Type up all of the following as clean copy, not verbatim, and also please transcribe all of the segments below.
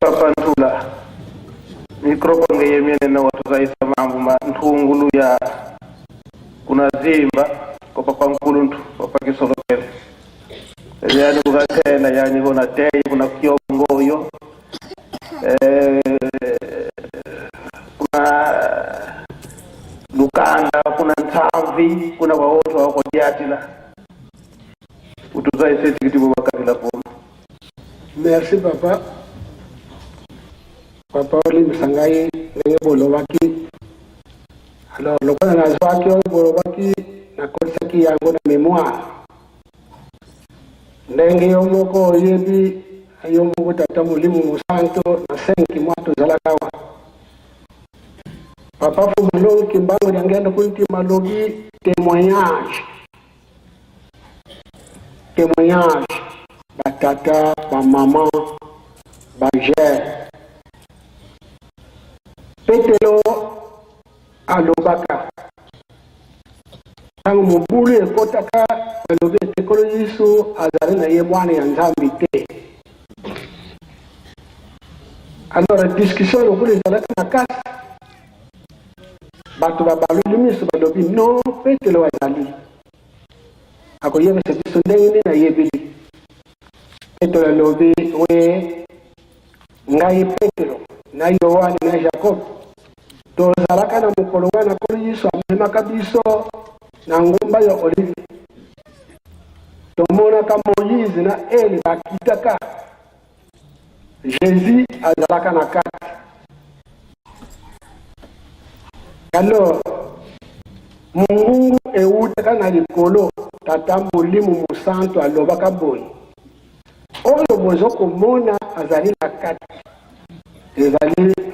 Papa Ntula microphone ngeyemene na watu zaisa mambo mantungulu ya kuna zimba kwa papa Nkuluntu papa Kisolokele yani ukatena yani kuna tei kuna kiongoyo kuna Lukanda kuna Ntamvi kuna waoto wako Diatila utuzai sisi kitibu wakabila kuma. Merci papa. Papa oli misangai nenge bolowaki. Alors lokona na zwaki oli bolowaki na korsaki yango na memoire. Ndenge yomoko yebi yomoko tata mulimu musanto na 5 mwatu zalakawa. Papa fumulo kimbango yangenda kunti malogi témoignage. Témoignage. Batata, ba maman, ba gère. Petelo alobaka. Tangu mubulu ekotaka alobe tekolo Yesu azali na ye mwana ya Nzambe te. Alors discussion lokule ezalaka na kasi. Bato babaluli miso balobi non Petelo azali. Akoyebisa biso ndenge na yebeli. Petro lobi we ngai Petro na Yohane na Jacob to zalaka na mukolo wana ko Yesu amemaka biso na ngomba ya Olive to mona ka Moïse na Eli bakitaka Jésus azalaka na kati. Alors Mungu eutaka na likolo tata mulimu musanto alobaka boyi oyo bozoko mona azali na kati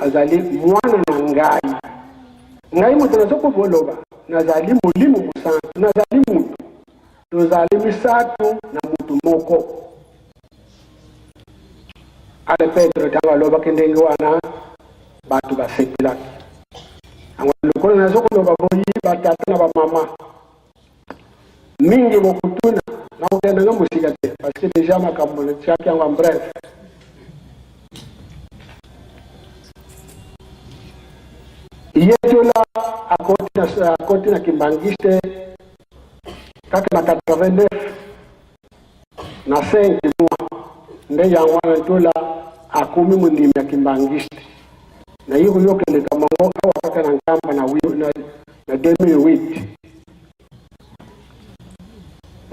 azali mwana na ngai mutu nazoko boloba nazali mulimu musantu nazali mutu tozali misatu na mutu moko. Ale Petro tanga loba kendenge wana batu basepilaki angwa lokolo nazoko loba boyi batata na ba mama mingi bokutuna na ukenda nga musika te parce que déjà makambo chaki yangu en bref. Yejola akoti na kimbangiste kaka na 89 na 5 mois nde yangu anatola akumi mundimi ya kimbangiste na yuko yokende kamango awa kaka na nkamba na 2008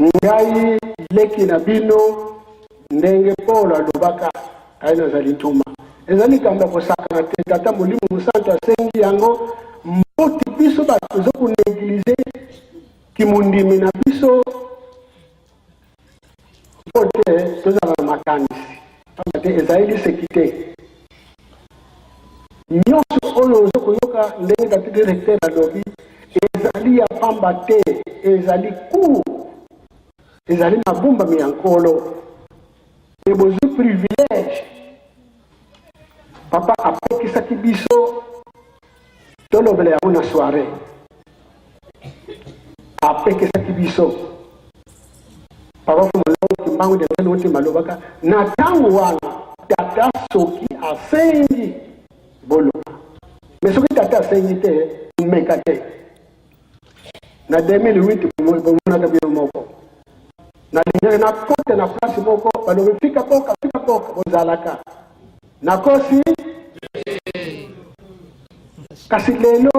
ngai leki na bino ndenge Paulo alobaka aina zalituma ezali kamba kosaka na tata mulimu musanto asengi yango mboti biso bato zoku negliger kimundimi na biso bote tozala makanisi pamate ezali sekite nyonso oyo zoku yoka ndenge tata directeur alobi ezali ya pamba te ezali ku ezali mabumba miyankolo ebozu privilège papa apekisaki biso tolobela yango na soirée apekisaki biso papa fumolo kimbangu de ngeno te malobaka na tango wana tata soki asengi boloba mais soki tata asengi te meka te na 2008 bomona bino moko na linga na kote na place moko balobi fika poka bozalaka na kosi kasi lelo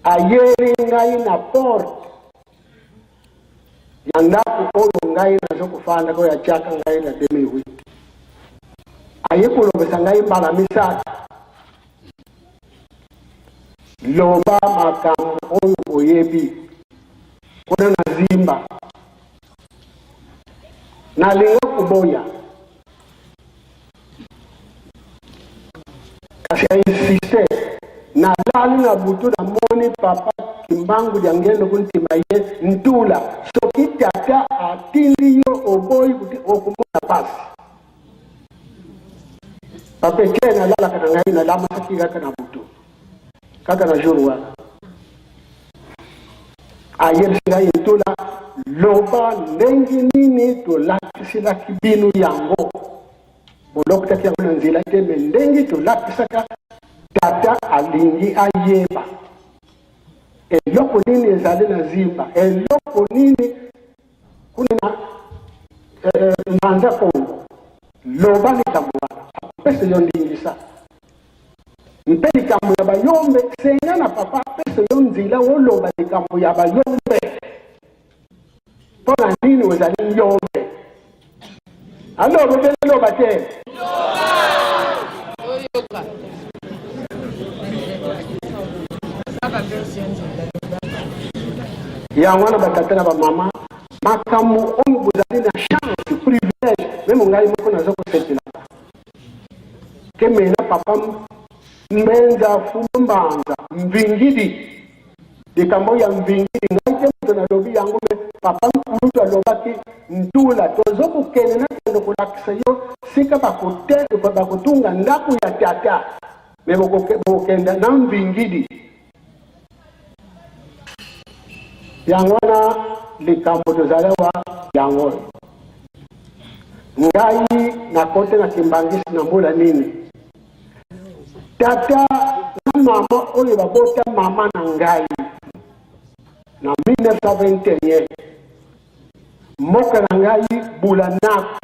ayeri ngai na porte ya ndako oyo ngai nazokufanda ko ya chaka ngai na 2008 aye kolobesa ngai mbala misatu loba makambo oyo oyebi kuna na zimba na leo kuboya kasi insiste na lali na butu na moni papa kimbangu jangendo kuntima ye Ntula soki tata atindi yo oboyi kuti okumona pasi papa kena lala kana ngai na lama saki kaka na butu kaka na jour wana ayer ngai Ntula loba ndenge nini tolakisilaki bino yango boloko taki yango na nzela te me ndenge tolakisaka tata alingi ayeba eloko nini ezali na zimba, eloko nini kuna na nza Kongo loba likambo wana apesa yo ndingisa mpe likambo ya bayombe senga na papa apesa yo nzela woloba likambo ya bayombe mpona nini ozali yombe alo bobele loba te yango wana batata na bamama makambo oyo bozali na chance privilège meme ngai moko naza kosetelaka ke mena papa mbenza fumbanza mvingidi likambo ya mvingidi ngai te moto nalobi yango me papa nkulutu alobaki ntula tozokokende na kende kolakisa yo sika bakotunga ndako ya tata me bokenda na mvingidi yango wana likambo tozali wa yango ngai nakote na kimbangisi na mbula nini tata na mama oyo babota mama na ngai na 1921 moka na ngai bulanaku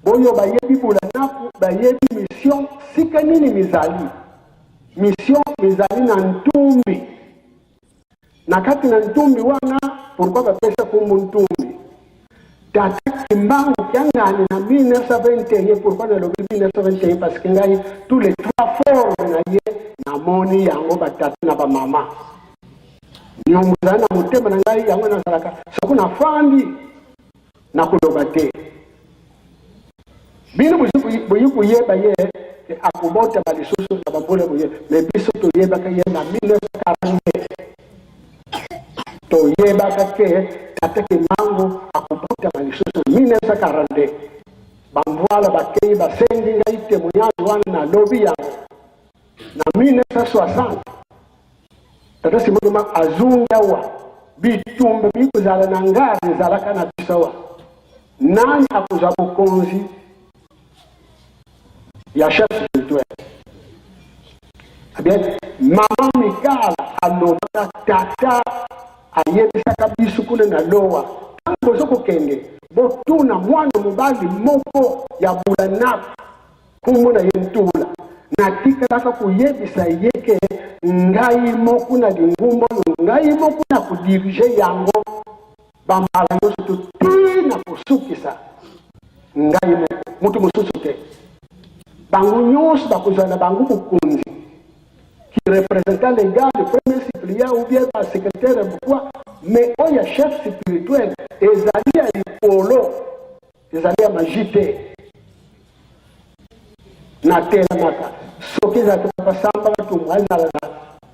boyo bayebi bulanaku bayebi mission sika nini mizali mission mizali na ntumbi na kati na ntumbi wana pourquoi bapesa kumbu ntumbi tata kimbangu kiangani na 1921 pourquoi na lobi 1921 parce que ngai tous les 3 formes na ye na moni yango batata na bamama nyomuzana na motema na ngai yango nazalaka soko na fandi na kuloba te bino boyi kuyeba ye akubota balisusu na bambole boye me biso toyebaka ye na 1942 toyebaka ke tata Kimbangu akubota balisusu 1942 bamvoala bakei basengi ngai témoignage wana na lobi yango na 1960 tata Simon azunga wa bitumba bikuzala na ngari ezalaka na bisawa nani akuza bukonzi ya chef spirituel bien mama Mikala alobaka tata ayebisaka biso kuna na lowa tango ozokokende botuna mwana mobali moko ya bulanaku kumona ye ntula natikalaka kuyebisa yeke ngai moko na lingumba ngai moko na kudirige yango bambala nyonso tote na kosukisa ngai moko mutu mosusu te bango nyonso bakozala bango bokonzi qui représentant les gars de premier suppléant ou bien par secrétaire pourquoi mais oya chef spirituel ezali ya likolo ezali ya majite na tela maka soki ezalaki basamba batumbu azala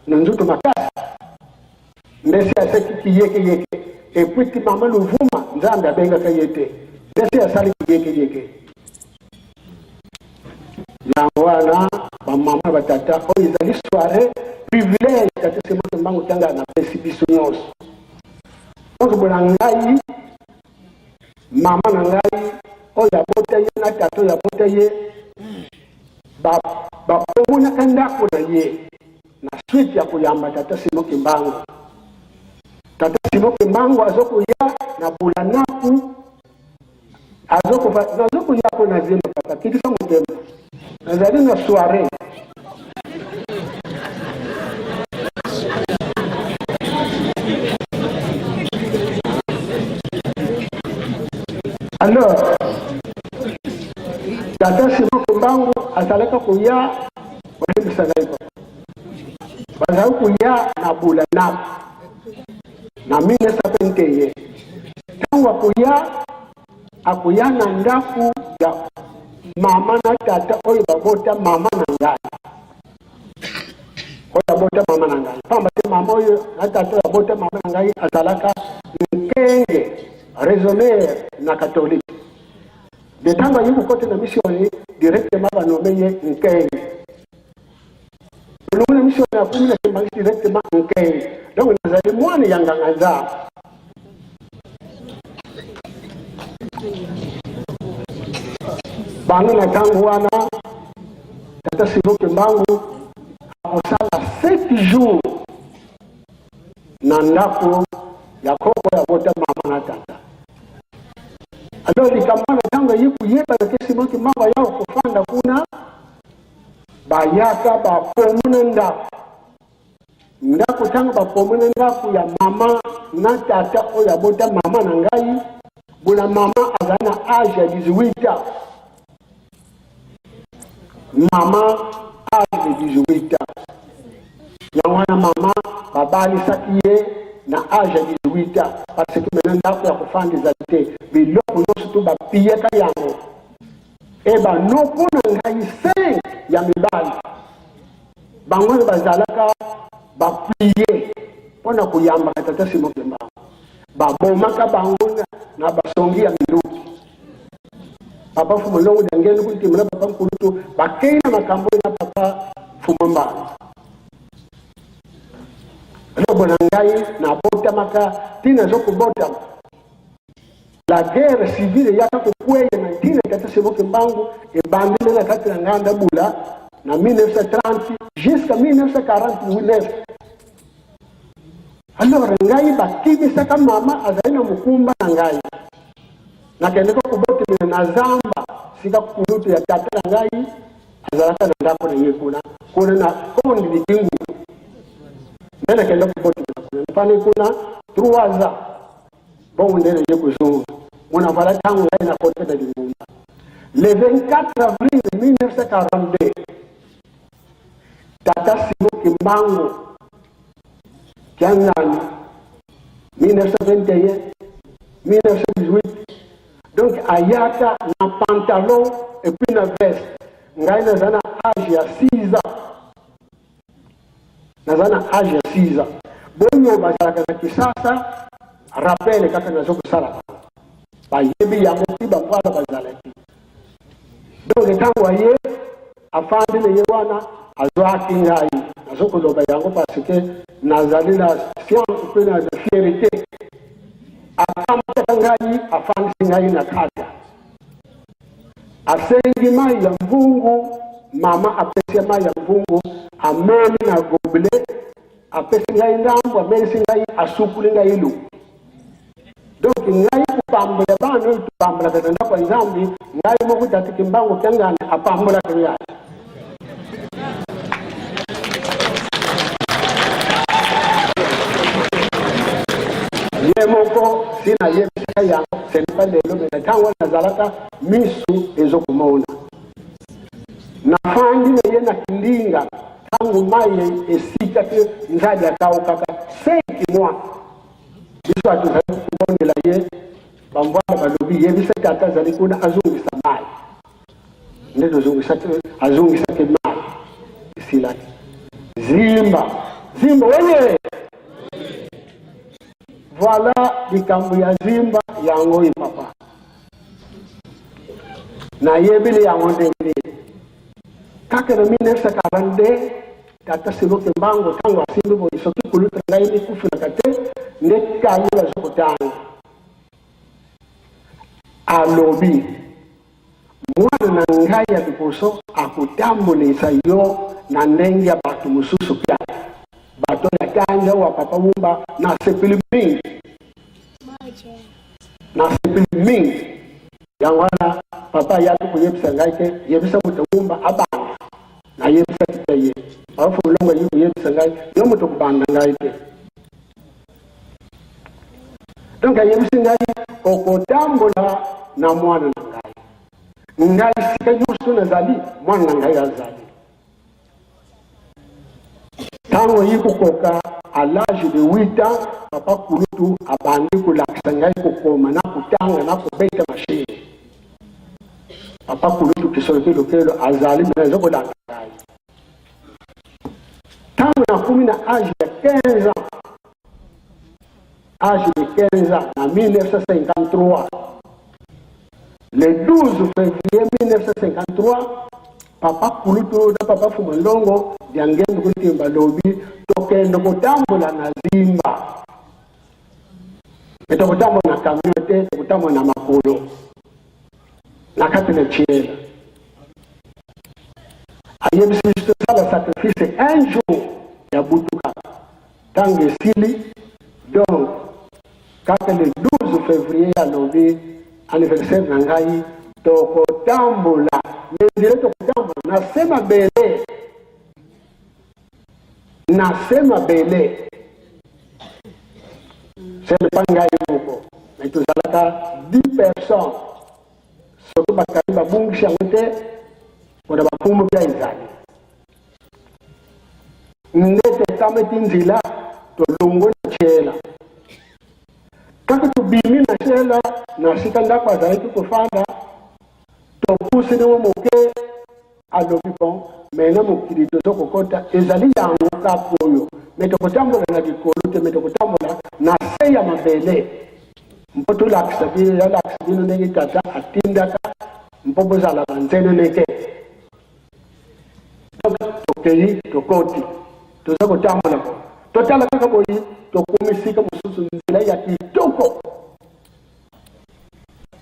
na nzuto makasi mbesi aseki kiyekeyeke epui ti mama Luvuma nzambe abengaka ye te mbesi asali kiyekeyeke yango wana bamama batata oyo ezali soirée privilège tata Simon Kimbangu tanga na pesi biso nyonso donc bona ngai mama na ngai oyo abota ye na tata oyo abota ye bapomonaka ndako na ye na suite ya koyamba tata Simon Kimbangu. Tata Simon Kimbangu azokoya na bulanaku azokoya ko na zimba papa kitisa motema nazali na soirée alors tata Simon Kimbangu azalaka koya olembisa ngai papa bazali koya na bulanaku na 1921 ntango akoya na ndako ya mama na tata oyo babota mama na ngai oyo abota mama na ngai pamba te mama oyo na tata oyo abota mama na ngai azalaka nkenge raisonnaire na catholique de ntango ayi kokote na misioni directement banome ye nkenge olongo na misioni akumi na Kimbangu directement nkenge donc nazali mwana ya nganga nzambe bangu na tangu wana tata Siboke Mbangu akusala 7 jours na ndako ya koko ya bota mama na tata. Alors likamana tango yiku yeba na Siboke Mbangu yao kufanda kuna bayaka ba pomuna ndako tango ba pomuna ndako ya mama na tata o ya bota mama na ngai bula mama azana âge ya 18 ans. Mama âge de 18 ans. Yangwana mama babali sakiye na âge ya 18 ans parce que maintenant ndako ya kufanda zate biloko nyonso to bapiyaka yango eba noko na ngai 5 ya mibali bango bazalaka bapiye pona kuyamba tata Siboke Mbangu babomaka bango na basongi ya minduki papa Fumolongo dangeni kuntimula papa Nkulutu bakeina makambo na papa Fumombangu robo na ngai na bota maka tina zoko bota la guerre civile yaka kukweye na tina tata Siboke Mbangu ebandile na kati na nganda bula na 1930 jusqu'à 1949. Alors ngai bakibisa kama mama azaina mukumba na ngai nakendeka kubote na zamba sika Nkulutu ya tata na ngai azalaka na ndako na yekuna kuna na komo ndilikingu nena kenda kubote na fane kuna 3 ans bon ndele yekuzungu mwana vala tangu ngai na kote na dingunda le 24 avril 1942 tata Siboke Mbangu Kiangani 1921 1918 donc ayaka na pantalon et puis na veste ngai nazana âge ya 6 ans nazana âge ya 6 ans bonyo bazalaka na kisasa rappel kaka nazo kusala bayebi yango ti bangwala bazalaki donc tango aye afandi le yewana azwaki ngai nazo koloba yango parce que nazali na science pe na fierté akamata ngai afandi ngai na kata asengi mai ya mvungu mama apesi mai ya mvungu ameli na gobele apesi ngai ndambo ameli ngai asukuli ngai lu donc ngai kupambula bano tupambula katanda kwa nzambi ngai mo kutatiki Mbangu Kiangani apambula kaya yemoko sina yebisa yango senipa lelo mena tango nazalaka misu ezokumona nafandi na ye na kindinga tango maye esika te nzadi akaukaka 5 mois biso atuzali kubondela ye bambwala balobi yebisa tata azali kuna azungisa mai ndeto azungisa ke mai sila zimba wenye voilà likambo ya zimba yango papa na yebile yango ndenge kaka na 1942 tata Siboke Mbangu tango asimbi bo isoki kuluta ngai ni kufuna kate ndekali bazokotanga alobi mwana na ngai ya biposo akutambulisa yo na ndenge ya batu mususu pia bato ya tanja wa papa Wumba na sepili mingi yangwana papa yatu kuyebisa ngai ke yebisa muto Wumba abanga na yebisa kitaye afu longa yiku yebisa ngai yo muto kubanda ngai ke donc yebisa ngai okotambula na mwana na ngai sika nyusu nazali mwana na ngai azali tango yikukoka à l'âge de 8 ans papa Nkulutu abandi kulakisa ngai kokoma na kutanga na kubeta mashini papa Nkulutu kisolokelo azali mena zokolanga ngai tango na kumi na âge ya 15 ans âge de 15 ans na 1953 le 12 février 1953 papa Nkulutu na papa Fumolongo diangendo kutimba lobi tokendo kutambula na zimba etokutambula na kamyote tokutambula na makolo na kati na chiela fils un jour ya butuka tangue sili. Donc quand le 12 février à l'obé anniversaire nangai toko tambola mais dire toko tambola nasema bele c'est le pangai beaucoup mais tout ça là 10 personnes surtout bakari babungisha ngote wala bapumu bya izali ndete tameti nzila to longo na chela kaka to bimi na chela na sikanda kwa zaidi kufanda to pusi ni moke alobipon mena mukiri to soko kota ezali yango kapoyo meto kotambola na dikolo te meto kotambola na seya mabele mpoto la ksabili ya la ksabili negi tata atindaka mpopo za la banzene neke tokei tokoti to soko tambola ko totala kaka boyi to komisika mususu nzila ya kitoko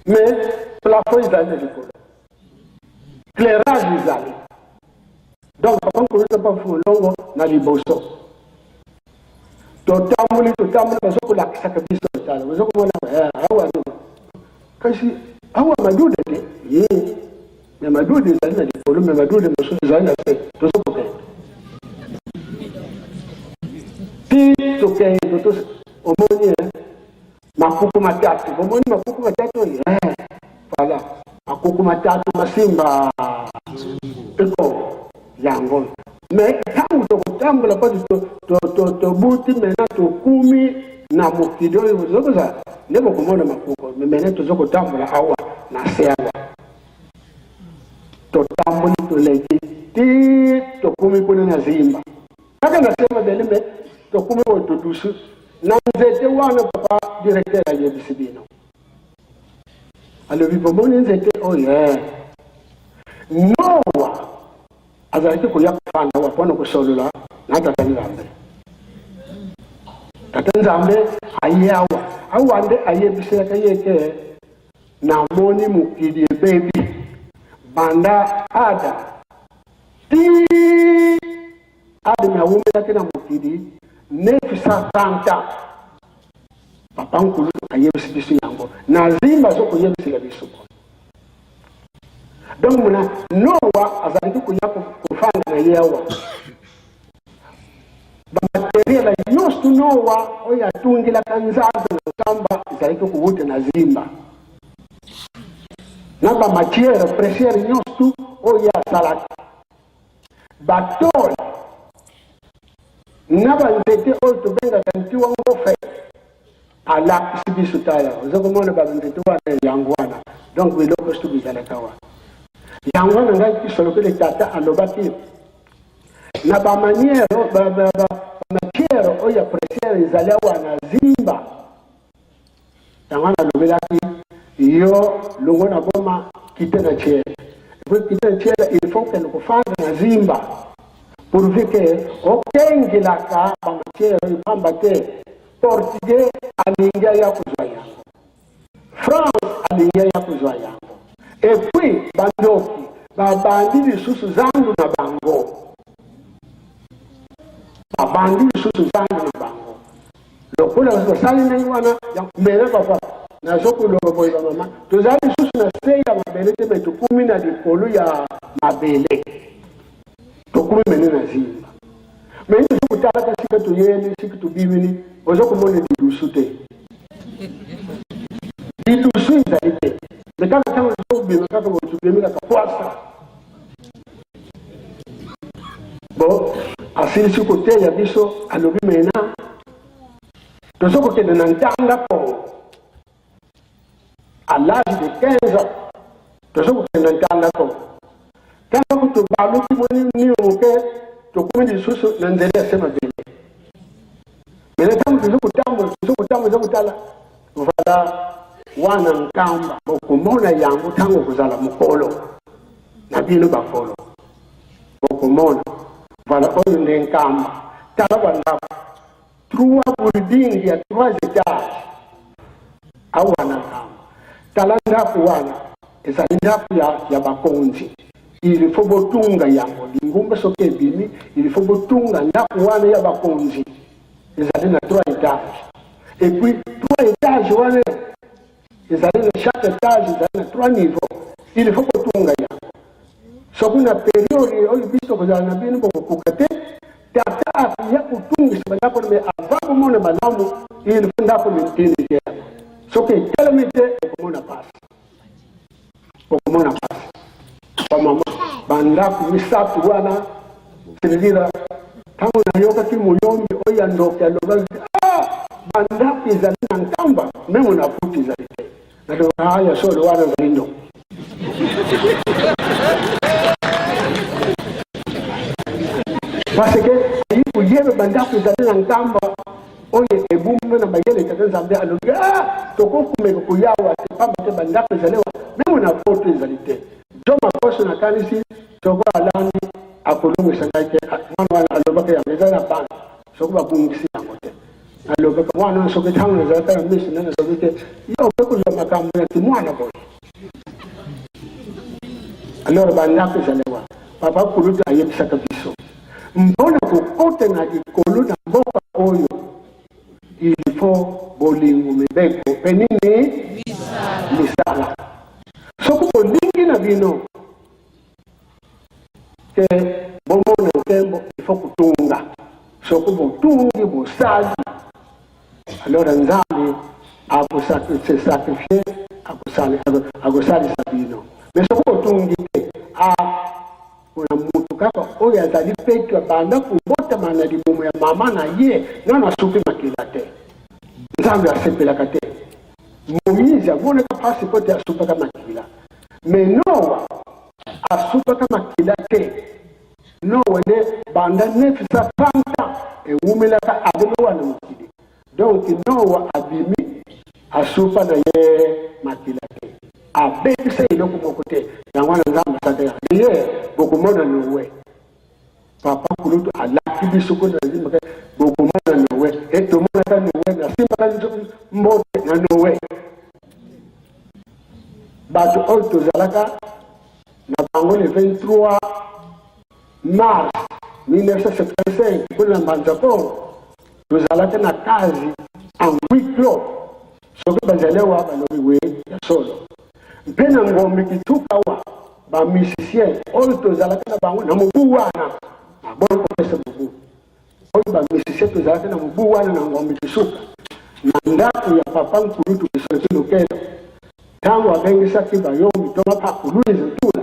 mais plafond izali dikolo éclairage izali. Donc, avant que nous ne fassions longo na liboso. Totamuli, parce que la sacrifice total. Vous avez kasi awa madude ye mais madude zali na dikolo mais madude mosusu zali na se tosokoke ti toke to omoni makuku matatu omoni makuku matatu voilà makuku matatu masimba eko yango mais tangu tokutambula pati to buti mena to kumi na mukido yozoza nebo kumona makuko mena to zokutambula awa na seawa to tambuli to leki ti to kumi kuna na zimba kaka nasema belime to kumi wo to dusu na nzete wana papa directeur ya yebisibino alo bipomoni nzete Noa azalaki koya kufanda wapona kusolola na tata nzambe. Tata nzambe ayawa awande ayebisira kayeke na moni mukidi baby banda ada ti ada na wume yake na mukidi nefisa tanta papa nkulu ayebisibisu yango na zimba zoko yebisira bisuko. Donc muna Noa azalaki kuya kufanda na yewa ba material la yostu Noa oya tungila kanzazo na kamba azalaki kuwute na zimba na ba matière précieux yostu oya salaki batol na ba nzete oyo tobenga kantiwa ngofe ala sibisu tala ozokomona ba nzete wana yangwana donc biloko stu bizalakawa yango na ngai kisoloke le tata alobaki na ba manière ba matière oya précieux ezali wana zimba yango na lobelaki yo longo na boma kitena chela pour kitena chela il faut que nous fassions na zimba pour que okengilaka ba matière ibambate portugais alingia ya kuzwa yango France alingia ya kuzwa yango. Et puis, bandoki, babandi lisusu zangu na bango. Babandi lisusu zangu na bango. Lokola wasali na iwana, mena papa, na zoku lobo ya mama, tozali lisusu na seya mabele te metukumi na dikolo ya mabele. Tukumi mene na zimba. Meni zoku talaka sika tuyeni, sika tubimini, ozoku mone didusu te. Didusu izalite. Mais quand bon, à ce côté, il y a des choses à l'objet maintenant. De ce côté, de n'entendre à l'âge de 15 ans, de ce côté, de n'entendre pas. Quand tu parles, tu dis que tu choses dans des mais voilà. Wana nkamba bokumona yangu tangu kuzala mukolo na bino bakolo bokumona vala oyo nkamba talabanda 3 building ya 3 étages awana nkamba talanda kuwana ezalinda ya bakonzi il faut botunga yango lingumba soke bimi il faut botunga ndaku wana ya bakonzi ezali na 3 étages et puis 3 étages wana ezali na chaque étage ezali na 3 niveaux il faut botunga yango soki na période oyo biso kozala na bino bokokuka te tata ya kutungisa bandako me avant komona balamu il faut ndako mitini te soki etelemi te okomona pasi mama bandako misatu wana silira tangu nayoka ti muyombi oya ndoka loba bandako ezali na nkamba memo na futi ezali te natoka haya solo wana zalindo parce que ayiku yebe bandako ezali na nkamba oye ebumbe na bayele tata nzambe alobi tokokumeka kuyawa te pamba te bandako ezalewa memo na foto ezali te jo makoso na kanisi soko alani akolongisa ngai te mwana wana alobaka yango eza na bana soko babungisi yango te alobaka mwana wana soki ntango ezalaka na misi nene azobi te yo oke kozwa makambo neti mwana boye alors bandako ezalewa papa kulutu ayebisaka biso mpona kokota na likolo na mboka oyo il faut bolingo mibeko mpe nini misala soki bolingi na bino ke bomona nkembo il faut kutunga soki botungi bosali alors nzambe akose sakrifie akosalisa bino me soki botungi te kuna mutu kaka oyo azali petu abanda kubotama na libumu ya mama na ye nano asuki makila te nzambe asepelaka te moyizi amonaka mpasi po te asupaka makila me nowa asupaka makila te nowa nde banda 930 ewumelaka abele wana mokili donc nowa abimi asupa na ye makila te abekisa eloko moko te yango wana nzambe asataka ye bokomona nowe papa kulutu alaki biso ko na zimaka bokomona nowe tomonaka nowe nasimbaka mbote na nowe bato oyo tozalaka na bango le 23 mars 1975 kuna na mbanzaporo tozalaka na kazi en huis clos soki bazalewa balobi we ya solo mpe na ngombe kituka wa bamisicien oyo tozalaka na bango na mobu wana abona kopesa mobu oyo bamisicien tozalaka na mobu wana na ngombe kisuka na ndako ya papa nkulutu bisoki lokelo ntango abengisaki bayombi tomapa kuluize ntula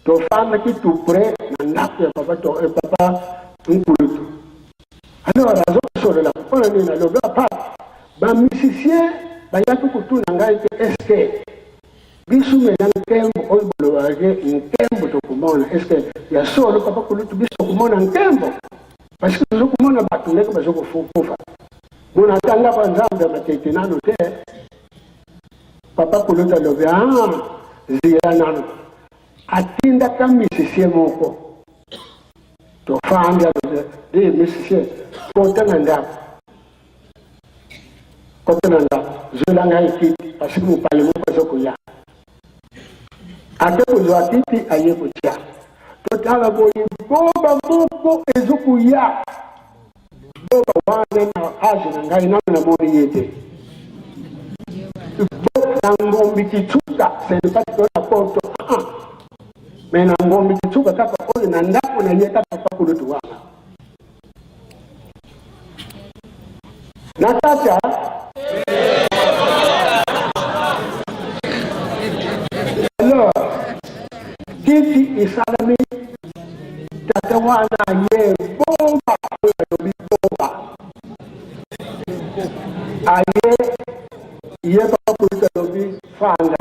tofandaki tupre na ndako ya papa nkulutu alors azokosolola mpona nini alobi apapa bamisicien bayaki kutuna ngai te eske biso mena nkembo oyo bolobake nkembo tokomona eske ya solo papa kulutu biso tokomona nkembo parce que tozokomona bato ndenge bazokokufa mona atangaka nzambe ya matete nano te papa kulutu alobi zira nano atindaka misicien moko tofandi alobi de misicien kota na ndako zola ngai kiti parce que mopale moko azokoya ate kozwa kiti aye kotia totala boye boba moko ezokoya boba wana na age na ngai nano namoni ye te na ngombi kituka senepatitola poto me na ngombi kituka kaka oyo na ndako na ye kaka pakulutu wana na tata alors kiti isalami tata wana ye bomba oyo bomba aye ye papa kulutu alobi fanda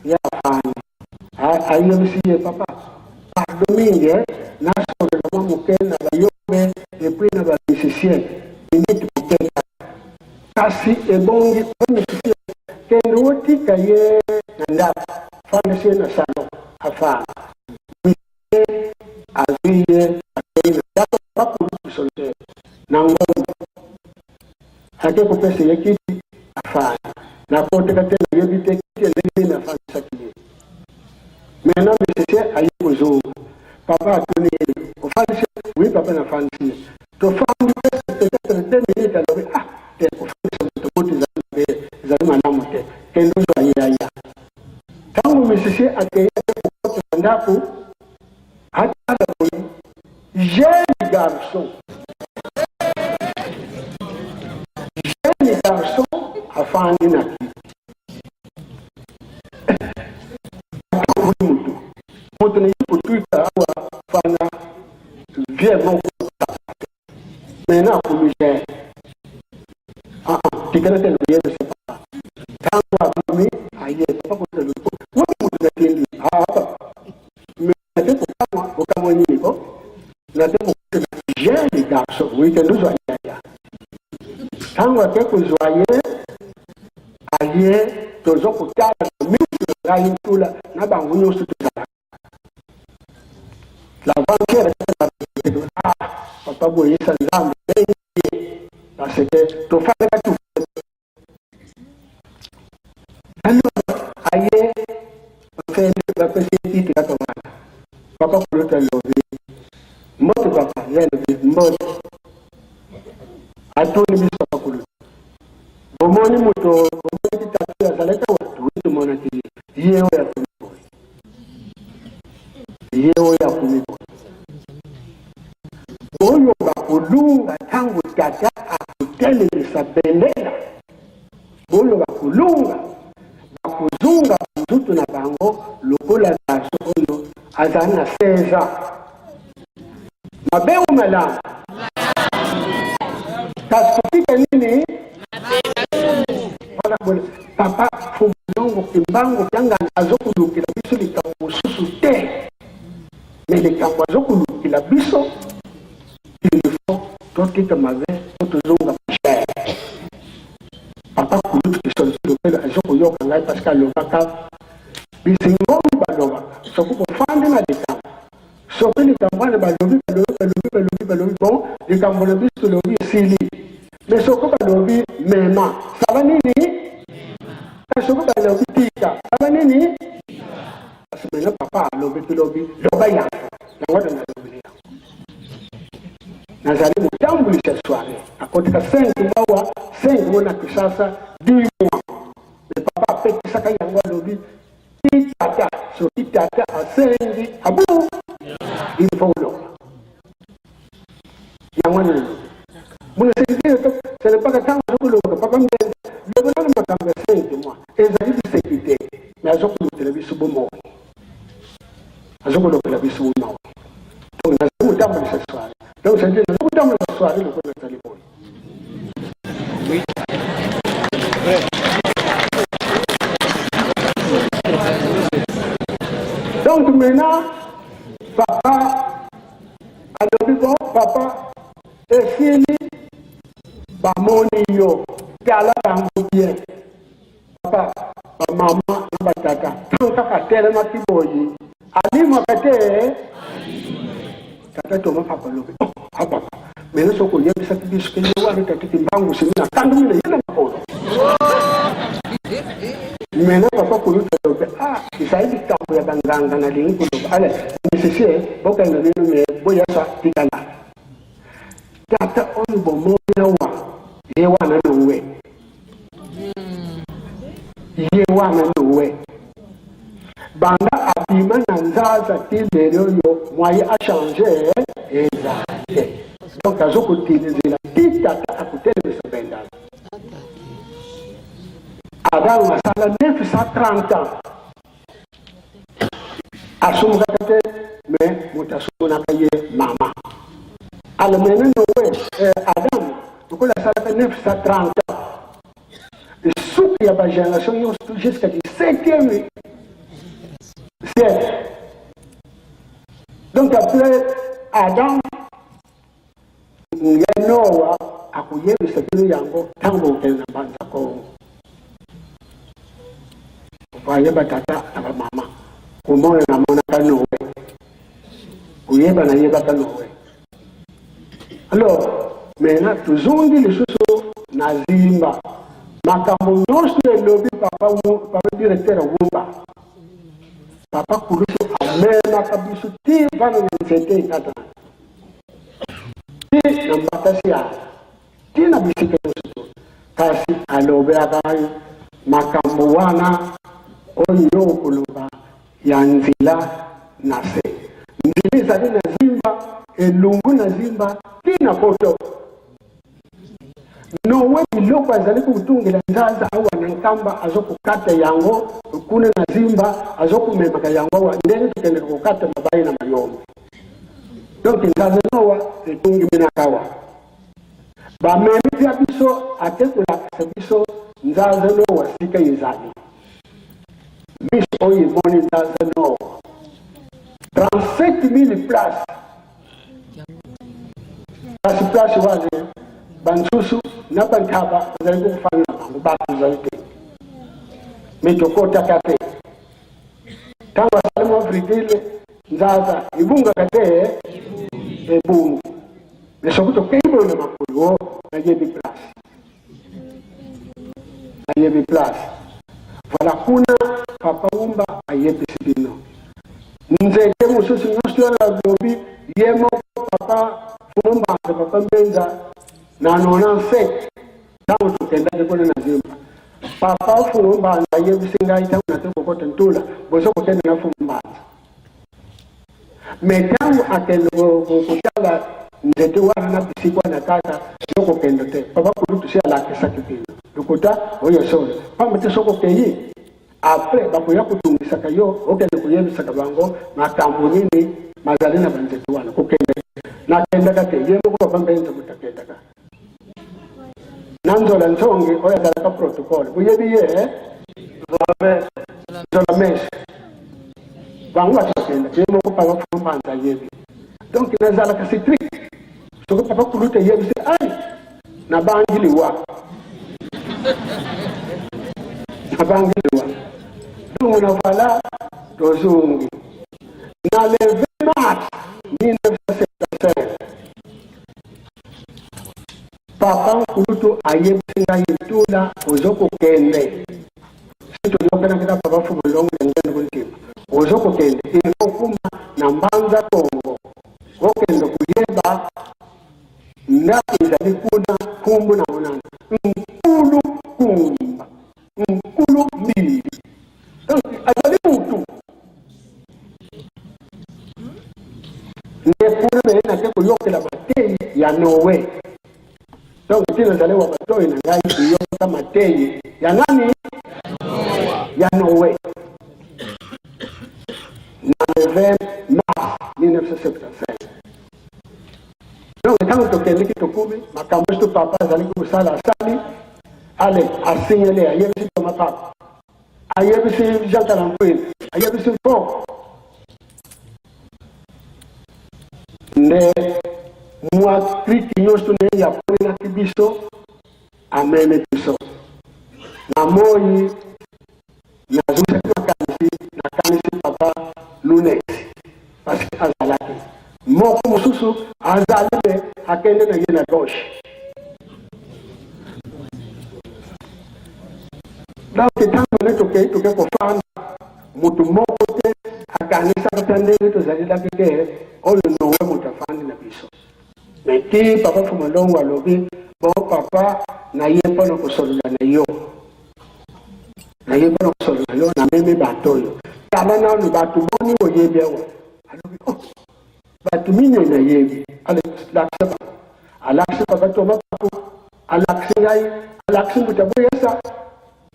ya fanda aye misiye papa pardo mingi nasolela mwa moke na bayobe epui na bamisicien miniti kopeka kasi ebongi bamisicien kende wotika ye na ndako fanda sie na salon afana misicien azwiye akei na ndako bakulutu solitaire na ngombe ake kopesa ye kiti afana na koteka te na yebi te kiti eleli na fandisaki ye maintenant misicien kendo ya tangu misisi akeyete kukote ndapo hata boy jeune garçon afandi na mutu ni kutuita awa fana vraiment maintenant pour j'ai tikana tele yeye sepa tangu mimi aye papa kwa tele wote mutu na tele hapa mimi kwa kama nini ko na tele jeune garçon oui que nous voyons tangu akekuzwaye aye tozo kutala mimi raintula na bangu nyusu tutala la banque papa boye sanzambe parce que to fala ka tu alors aye fait la petite la tomate papa pour le lever moto papa lever moto atoni biso pakulu bomoni moto bomoni tatu ya zaleka watu wetu mona tili yeo ya kumibo oyo bakulunga tangu tata akutele misabendela oyo bakulunga bakuzunga mzutu na bango lokola naso oyo azana seza mabeu malama kasupika nini papa fumunongo kimbango kyanga azokulukila biso likambo susu te mais likambo azokulukila biso il faut totika mabe tozonga cher papa kulutu kisonzilopela azokuyoka ngai parce que alobaka bisingomi baloba sokukofande na likambo soki likambo wana balobi bon likambo na biso tolobi esili mais soko balobi mema saba nini soko balobi tika saba nini parce que papa alobi tulobi loba yango yango na lobi nazali mutambulisa soirée akotika 5 mois 5 mois na kisasa 10 mois mais papa apekisaka yango alobi titata soki tata asengi abu il faut loba yango na mon c'est le pas que tant que papa me le bonhomme m'a conversé de moi et j'ai dit sécurité mais à ce que le bisu bomo à ce que le bisu bomo donc nous avons dans cette soirée donc c'est nous dans cette soirée le connaît ça les bon oui donc maintenant papa alors bon papa et fini bamoni yo kala bango bien papa ba mama ba tata tanka katele matiboyi ali makate tata to mapa lobe papa meno soko yebisa kibisu kenye wale tatiki mbangu simina kandu mile yele mapolo meno papa kuluta lobe isaidi kambo ya banganga na lingu lobe ale nisisi boka na linu me boya sa tikana tata onu bomoya wa yewana nowe yewana nowe banda abima na nzaza tilere yo mwaye a changer exacte donc azoko utilizela titata akutele sabenda adam masala 930 ans asumuka kate mais mutasuna kaye mama alemene nowe adam pourquoi la salle fait 930 ans et sous qu'il y a pas génération jusqu'à du 5e siècle donc après Adam il y a Noah à couiller de ce que yango tango tena banza ko voyez batata na mama comment na mona ka Noé kuyeba na yeba ka Noé alors maintenant tuzungi lisusu nazimba makambo nyonso elobi papa directeur wumba papa kulusu amema kabisu ti vana na nzete kata ti na mbatasi ya ti na bisike nyonso kasi alobe akayo makambo wana onyo kuluba ya nzila na se nzili zali na zimba elungu na zimba kina poto nowe biloko azali kutungela nzaza awa na nkamba azokukata yango kuna na zimba azokumemaka yango awa ndenge tukende kukata mabayi na mayombe donc nzaza nowa etungi minakawa bamemi bya biso ate kulakisa biso nzaza nowa sika ezali biso oyo emoni nzaza nowa 37,000 places place waze bansusu na bantaba bazali kufana bango batu zalite metokota kate tango asalimu afrikile nzaza ibunga kate ebungu mesokuto keibo na makulu na yebi place voilà kuna papa umba ayebi sibino nzeke mususu nyosyo la lobi yemo papa fumba papa mbenza na nona set tango tukenda kone na zimba papa fumba na yebi singa ita na toko kote ntula boso kutenda na fumba metango akendo kutala nzete wana na bisikwa na tata soko kendo te papa kulutu sia la kesa kipino dukuta oyo sole pamba te soko keyi après bakoya kutungisa kayo okende kuyebisa kabango makambo nini mazali na banzetu wana kukende na kenda kate yemo ko pamba nzo mutakenda ka nanzola nzonge oya dala protocol buyebiye zola mes bangu atakenda yemo ko pamba fumbanza yebi donc nazala ka strict soko papa kulute yebise ai na bangiliwa donc on voilà dozungu na le 20 mars 1975 papa kulutu ayebisinga yitula ozoko kende sito yokana kita papa fumulongo ngene kuntima ozoko kende ikokuma na mbanza Kongo okende kuyeba na izali kuna kumbu na onana nkulu kumba nkulu mbili azali mutu nekuna mena te kuyokela mateyi ya Nowe donc tina zali wa batoyi na ngai kuyoka mateyi ya nani ya Nowe na 20 mars 1975 donc tango tokende kitokumi makambo sto papa azali kusala asali ale asinyele ayebisi to mapapa ayebisi Jean Talampuin ayebisi fo ne mwa kriki nyosto ne ya pone na kibiso amene biso na moyi na zusa na kanisi papa lunex parce que azalaki moko mususu azalime akende na yena gauche donc tango ne toke kofana mutu moko te akanisa katandele tozalila keke oyo nowe mutu afandi na biso meti papa fumalongo alobi bo papa na ye mpona kosolola na yo na meme batoyo tala nanu batu boni oyebi awa alobi batu mine na yebi alakse papa toma papo alakse ngai alakse mutabu yesa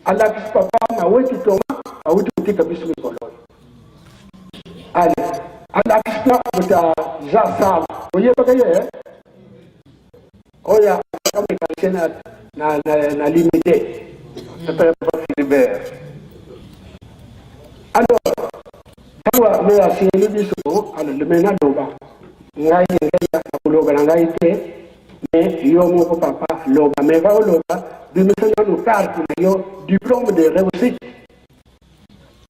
alakse papa na weti toma awuti utika bisu mikoloyo ale alakse muta jasal oyeba kaye oya kama ikashena na limite c'est pas Philibert alors tawa me asili biso ala le mena doba ngai ngela kuloga ngai te mais yo mo papa loba me va loba bimisana no carte na yo diplôme de réussite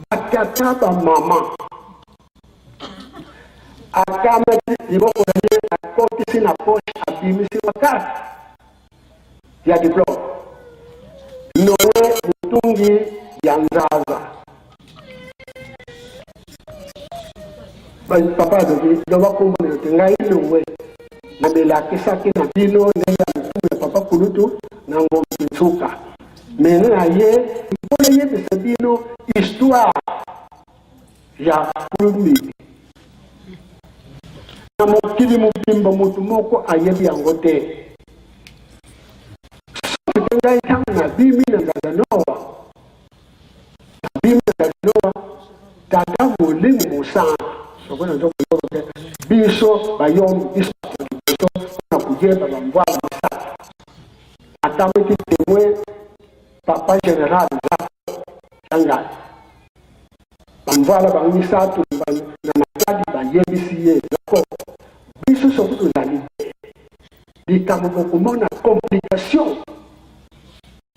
akata ba mama akama iboko ni akoti sina poche abimisi wa carte ya diplôme nowe mutungi ya nzaza papa doba kumbona ngai nowe na belakisa kina bino ndenge ya papa kulutu na ngombe tsuka mena ye bino histoire ya kulumbi na mokili mubimba mutu moko ayebi yango te soki ngai ntango nabimi na ngala Noa tata molimo mosana sokona nzokoloko te biso bayombi biso biso na kuyeba bambwala misatu atameki témoin papa général Zangai bambwala bango misatu na matadi bayebisi ye zako biso soki tozali te likambo bokomona complication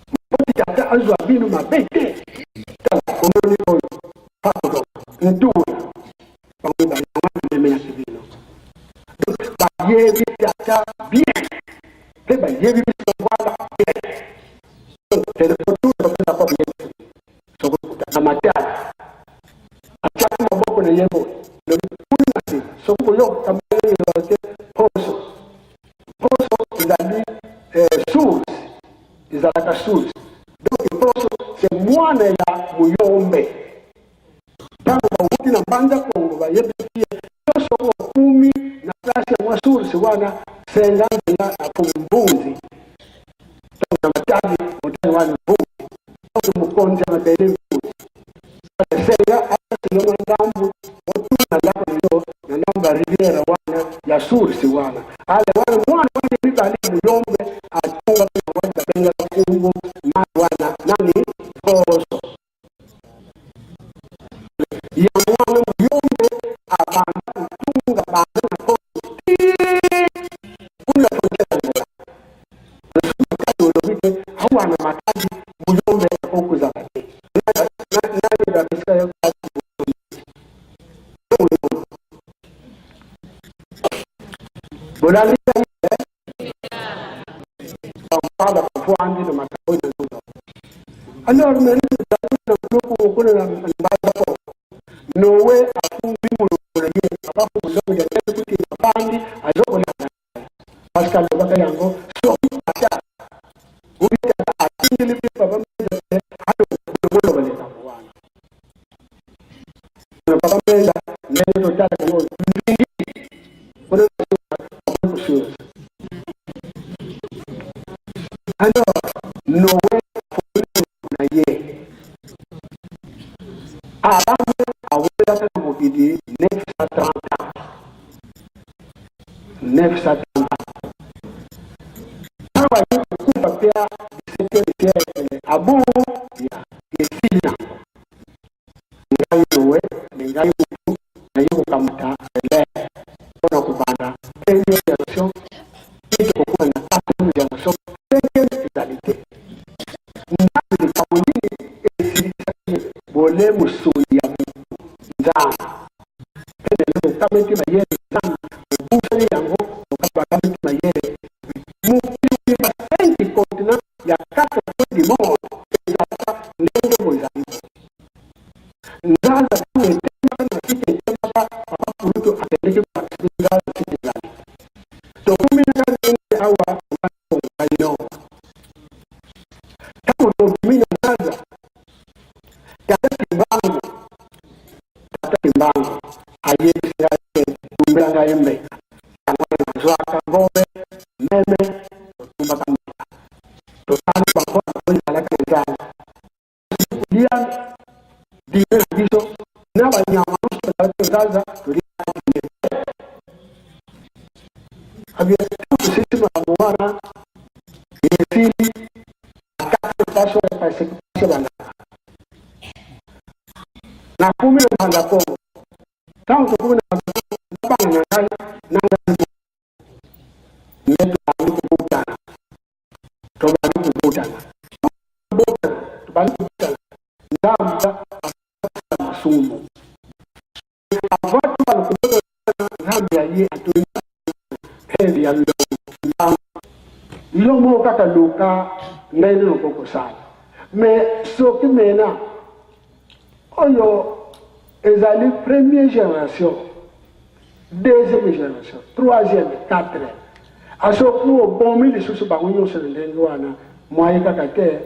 mpo tata azwa bino mabe te komoni oyo pardon ndula bango bayanga memela kibino bayebi tata bien te bayebi biso bambwala bien telefoto topesa po bien sokokuta na matadi ataki maboko na yebo kuna se sokoyo kamele te poso ezali source ezalaka source donc poso c'est mwana ya muyombe ntango bawuti na mbanda kongo bayebisi ye nyonso okumi na place ya mwa source wana senga nzela akomi mbunzi ntango na matadi motani wana mbunzi ntango mokonzi ya mabele mbunzi senga asiloma ndambu otuna lako nilo na namba riviera wana ya source wana ale wana mwana wana bibali muyombe atunga pena wana benga kumbu na wana nani poso ya mwana muyombe abanda kutunga banda na poso kuna fongela ngola nasuka kato lobite hawana matadi muyombe okuza kate nani babisa yo kati bolali parle parfois en dit de ma parole de nous. Alors, mais nous avons un Noé a fumé mon oreiller, a pas fumé mon oreiller, a fumé mon oreiller, a fumé parce qu'à l'époque, il y a encore sorti à ça. Vous dites à qui les papa me dit, alors, le monde va les avoir. Le papa me dit, mais le total est bon. Pour le chose. Alors, Noé faut naye. Adam a ouvert sa mobilité 930 ans. 930 ans. Quand on a eu un coup à 17e siècle, à bon, il y a 6 ans. Il y a eu Noé, il y a eu tout, il y a eu Kamata, l'air, on a coupé première génération, et on a la quatrième génération. Égalité. Nous avons des bolé musuya nzama pele tameti mayere nzama ubusani yango okabakameti mayere mukili ba 5 continents ya 4 points du monde ezaka ndenge bozali nzaza kuetema na kitema papa puluto ateleke kuatinga kitezali tokumina ngende awa ngaino kama unaumina nzaza tata kimbango ayebisa tumbanga yembe amwana zwaka ngombe meme tumba kamata totani bakona kwenye alaka nzana kulia dime biso na banyama na nzaza tulia abia sisi mwana yefili akati paso ya persecution bana na kumi na banda Kongo tangu kumi na banda ngai na ngai neto ali kubutana to bali kubutana to bali kubutana ndamba masumu avatu bali kubutana ngambi aye atoni hendi ya lo mo kaka luka ngai no koko sana mais soki mena oyo ezali première génération, deuxième génération, troisième, quatrième. À ce point, bon, mais les sous-bangues sur le lenguana, moi et kakate,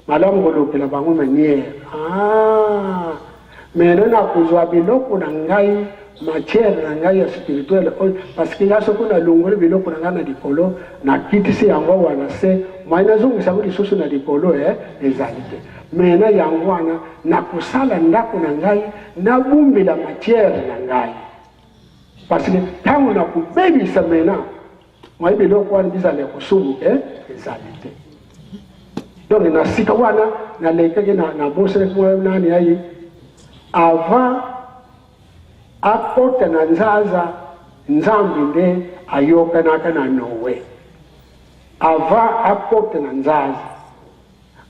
malamu kolokela bango manière. Ah, mais non akuzwa biloko na ngai matière na ngai ya spirituelle parce que ngaso kuna longole biloko na ngai na dikolo na kitisi yango wana se mwana zungu sabu lisusu na dikolo ezalite mais na yango wana na kusala ndako na ngai na bumbi la matière na ngai parce que tangu na kubebisa mena mwa biloko wana bizale kusumu ezalite donc na sika wana na lekeke na bosele kwa nani ayi avant akota na nzaza nzambi nde ayoka naka na Noe avant akota na nzaza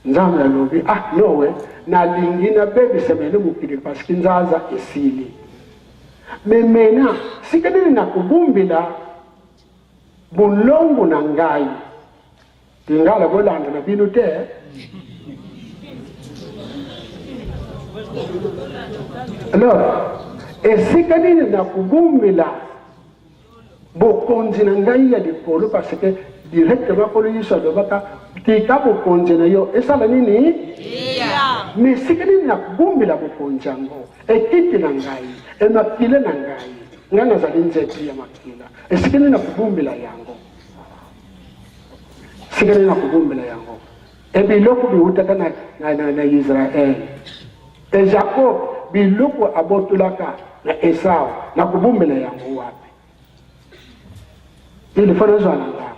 nzambi alobi Noe na lingi na bebi semene mukili parce que nzaza esili mais maintenant sikadini na kubumbila bulongo na ngai tingala bolanda na bino te alors esika nini na kubumbila bokonzi na ngai ya dikolo parce que directement kolo yiso alobaka tika bokonzi na yo esala nini mais esika nini na kubumbila bokonzi yango ekiti na ngai emakile na ngai ngai nazali nzeti ya makila esika nini na kubumbila yango esika nini na kubumbila yango ebiloko biutaka na Israel e Jacob biloko abotulaka na Esau na kubumbela yango wapi ili fana zwana ngako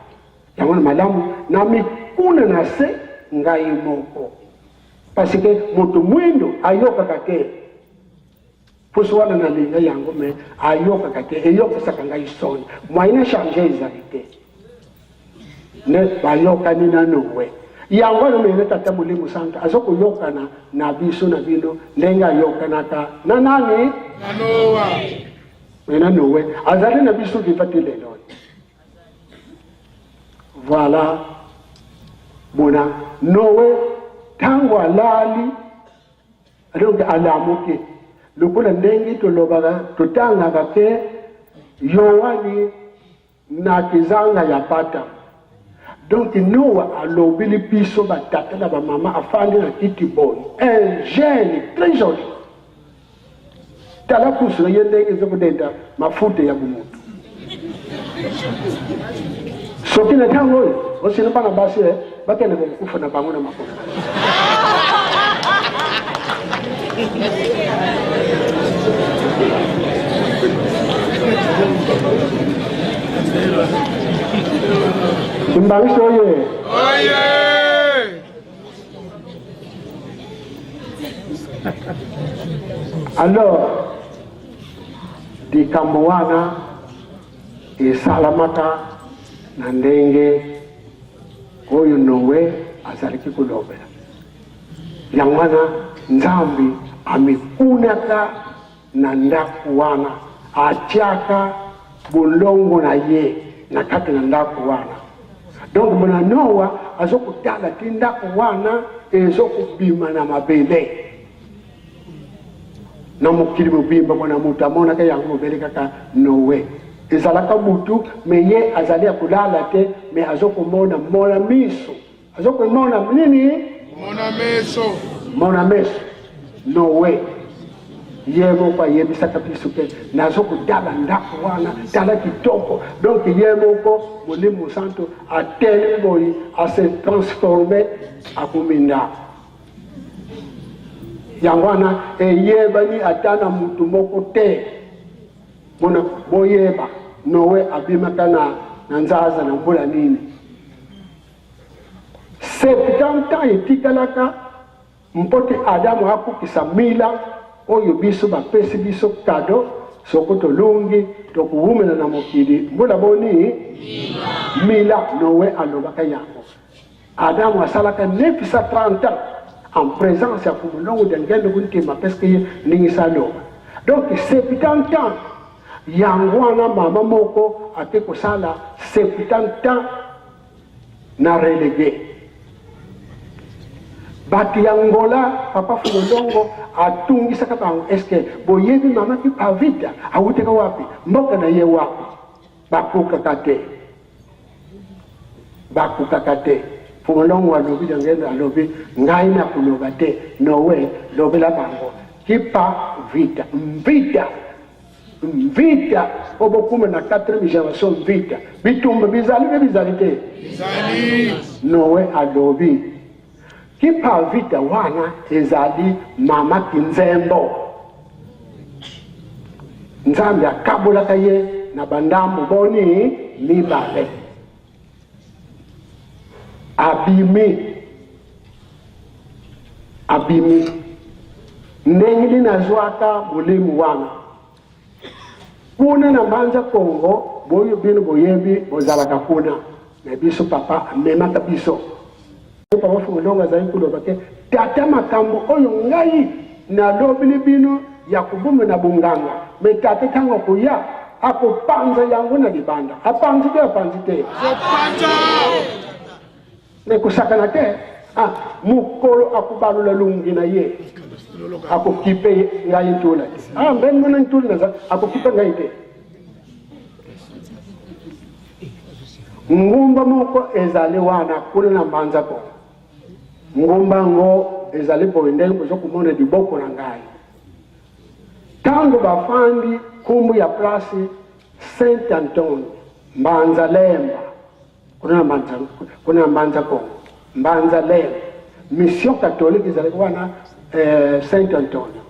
yango na malamu na mikuna na se ngai moko parce que moto mwindo ayoka kake puswana na linga yango me ayoka kake eyoka saka ngai soni mwaina changer ezalite ne bayoka ni na Noe yango no mene tata mulimu santa azoko yokana na biso na bino ndenga yokana ka na nani na Noa mena Noe azali na biso vivati lelo voilà bona Noe tango alali adonge alamuke lokola ndenge to lobaka totanga kake yowani na kizanga ya pata. Donc Noah a lobili piso batata na ba mama afandi na kiti boy. Un jeune très joli. Tala kusura yende ezokudenda mafuta ya bumutu. Soki na tango osina bana basi bakene kufa na bango na mafuta. Mbariso oye. Oye. Alors, di kamboana esalamaka na ndenge oyo Noe azalaki kulobela. Yangwana nzambi amekunaka na ndaku wana atiaka bulongo na ye na kati na ndaku wana. Donc mwana Noa azokutala tindaku wana ezokubima na mabele na mukili mubimba mwana mutu amona ka yango mobele kaka Noe ezalaka mutu meye azali ya kulala te me azokomona mona miso azokomona nini mona meso Noe yemo kwa yebisaka biso ke nazokudala ndaku wana tala kitoko donc yemo ko Mulimu Santo atele boyi a se transformer akuminda yangwana eyeba ni atana mutu moko te mona boyeba Noe abimaka na nzaza na mbula nini 70 ans etikalaka mpote Adamu akukisa mila oyo biso bapesi biso kado soko tolungi tokuwumela na mokili mbula boni mila Noe alobaka yango Adamu asalaka 930 ans en présence ya kumulongo de ngendo kuntima parce que ningisa loba donc 70 ans yango wana mama moko ate kosala 70 ans na relégué bati yangola papa fulolongo atungisaka bango eske boyebi mama ki pavita awuteka wapi mboka na ye wapi bakukaka te Fungolong wa lobi jangena lobi ngai na kuloba te no way lobi la bango kipa vita mvita obokume na 4 générations vita bitumba bizali te no way alobi kipa vita wana ezali mama kinzembo nzambe akabula kaye na bandambo boni mibale abimi ndengili na zwaka mulimu wana kuna na manza Kongo boyo bino boyebi bozalaka kuna na biso papa mema kabiso papa Fungolonga zai kuloba ke tata makambo oyo ngai na lobili bino ya kubume na bunganga metate tango kuya ako panza yangu na libanda apanzi te ne kusakana te mukolo akubalula lungi na ye ako kipe ngai ntula ben mona ntula za ako kipe ngai te ngumba moko ezali wana kuna na mbanza ko ngumba ngo ezali boende bozo kumona diboko na ngai tango bafandi kumbu ya plasi Saint Anton mbanza lemba kuna mbanza ko mbanza lemba mission catholique ezali wana Saint Antonio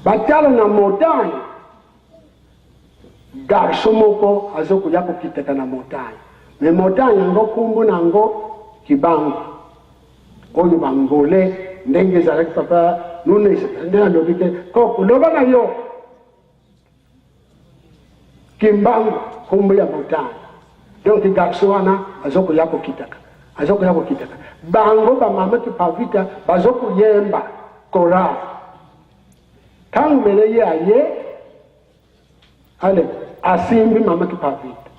batala na montagne garso moko azokuya kokitaka na montagne me montagne yango kumbu nango kibango oyo bangole ndenge ezalaki papa nune nde alobi ke koko loba na yo kimbango kumbu ya montagne donc garso wana azokuya kokitaka bango bamama kipavita bazokuyemba Koran tangu mele ye ale asimbi mama kipavita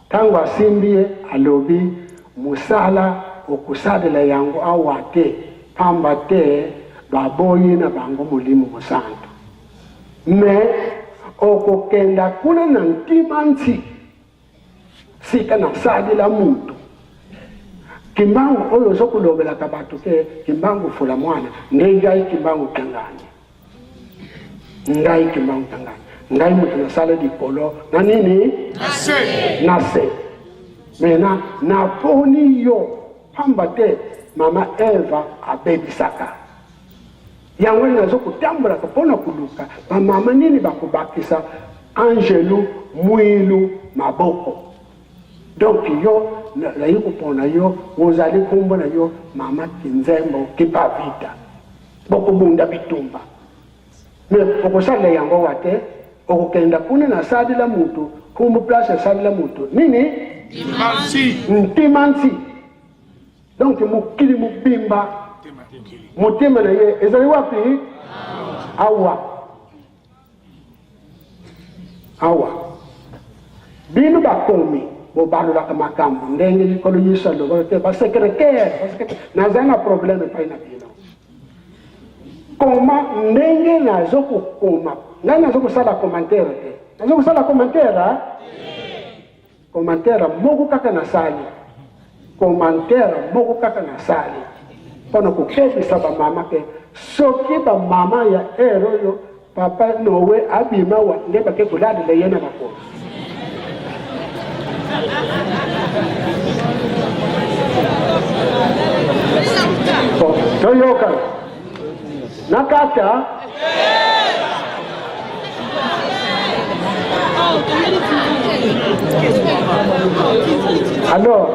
tangu asimbi alobi musala okusadela yangu awate pamba te baboyi na bango mulimu musantu me okokenda kuna na ntimansi sika na sadila muntu kimbangu oyo zokulobela kabatu ke kimbangu fula mwana ngai kimbangu tanganya ngai mutu na sala di polo na nini nase mena na poni yo pamba te mama Eva abebisaka yango na zokutambula kapona kuluka mama nini bakubakisa angelu mwilu maboko donc yo na yikupona yo uzali kumbona yo mama kinzembo kipavita bokubunda bitumba me okosale yango wate okukenda kuna na sadila mutu kumbu place sadila mutu nini ntimansi donc mukili mubimba mutima na ye ezali wapi awa binu bakomi bobalula kamakambo ndenge likolo yisalo bote basekretare nazana problème pa ina bino koma ndenge nazokukoma ngai nazokusala commentaire te nazokusala commentaire moko kaka na sali commentaire moko kaka na sali pona kukebisa bamama ke soki bamama ya oyo papa nowe abima wa nde bake kuladela yena bakoma toyoka nakata alors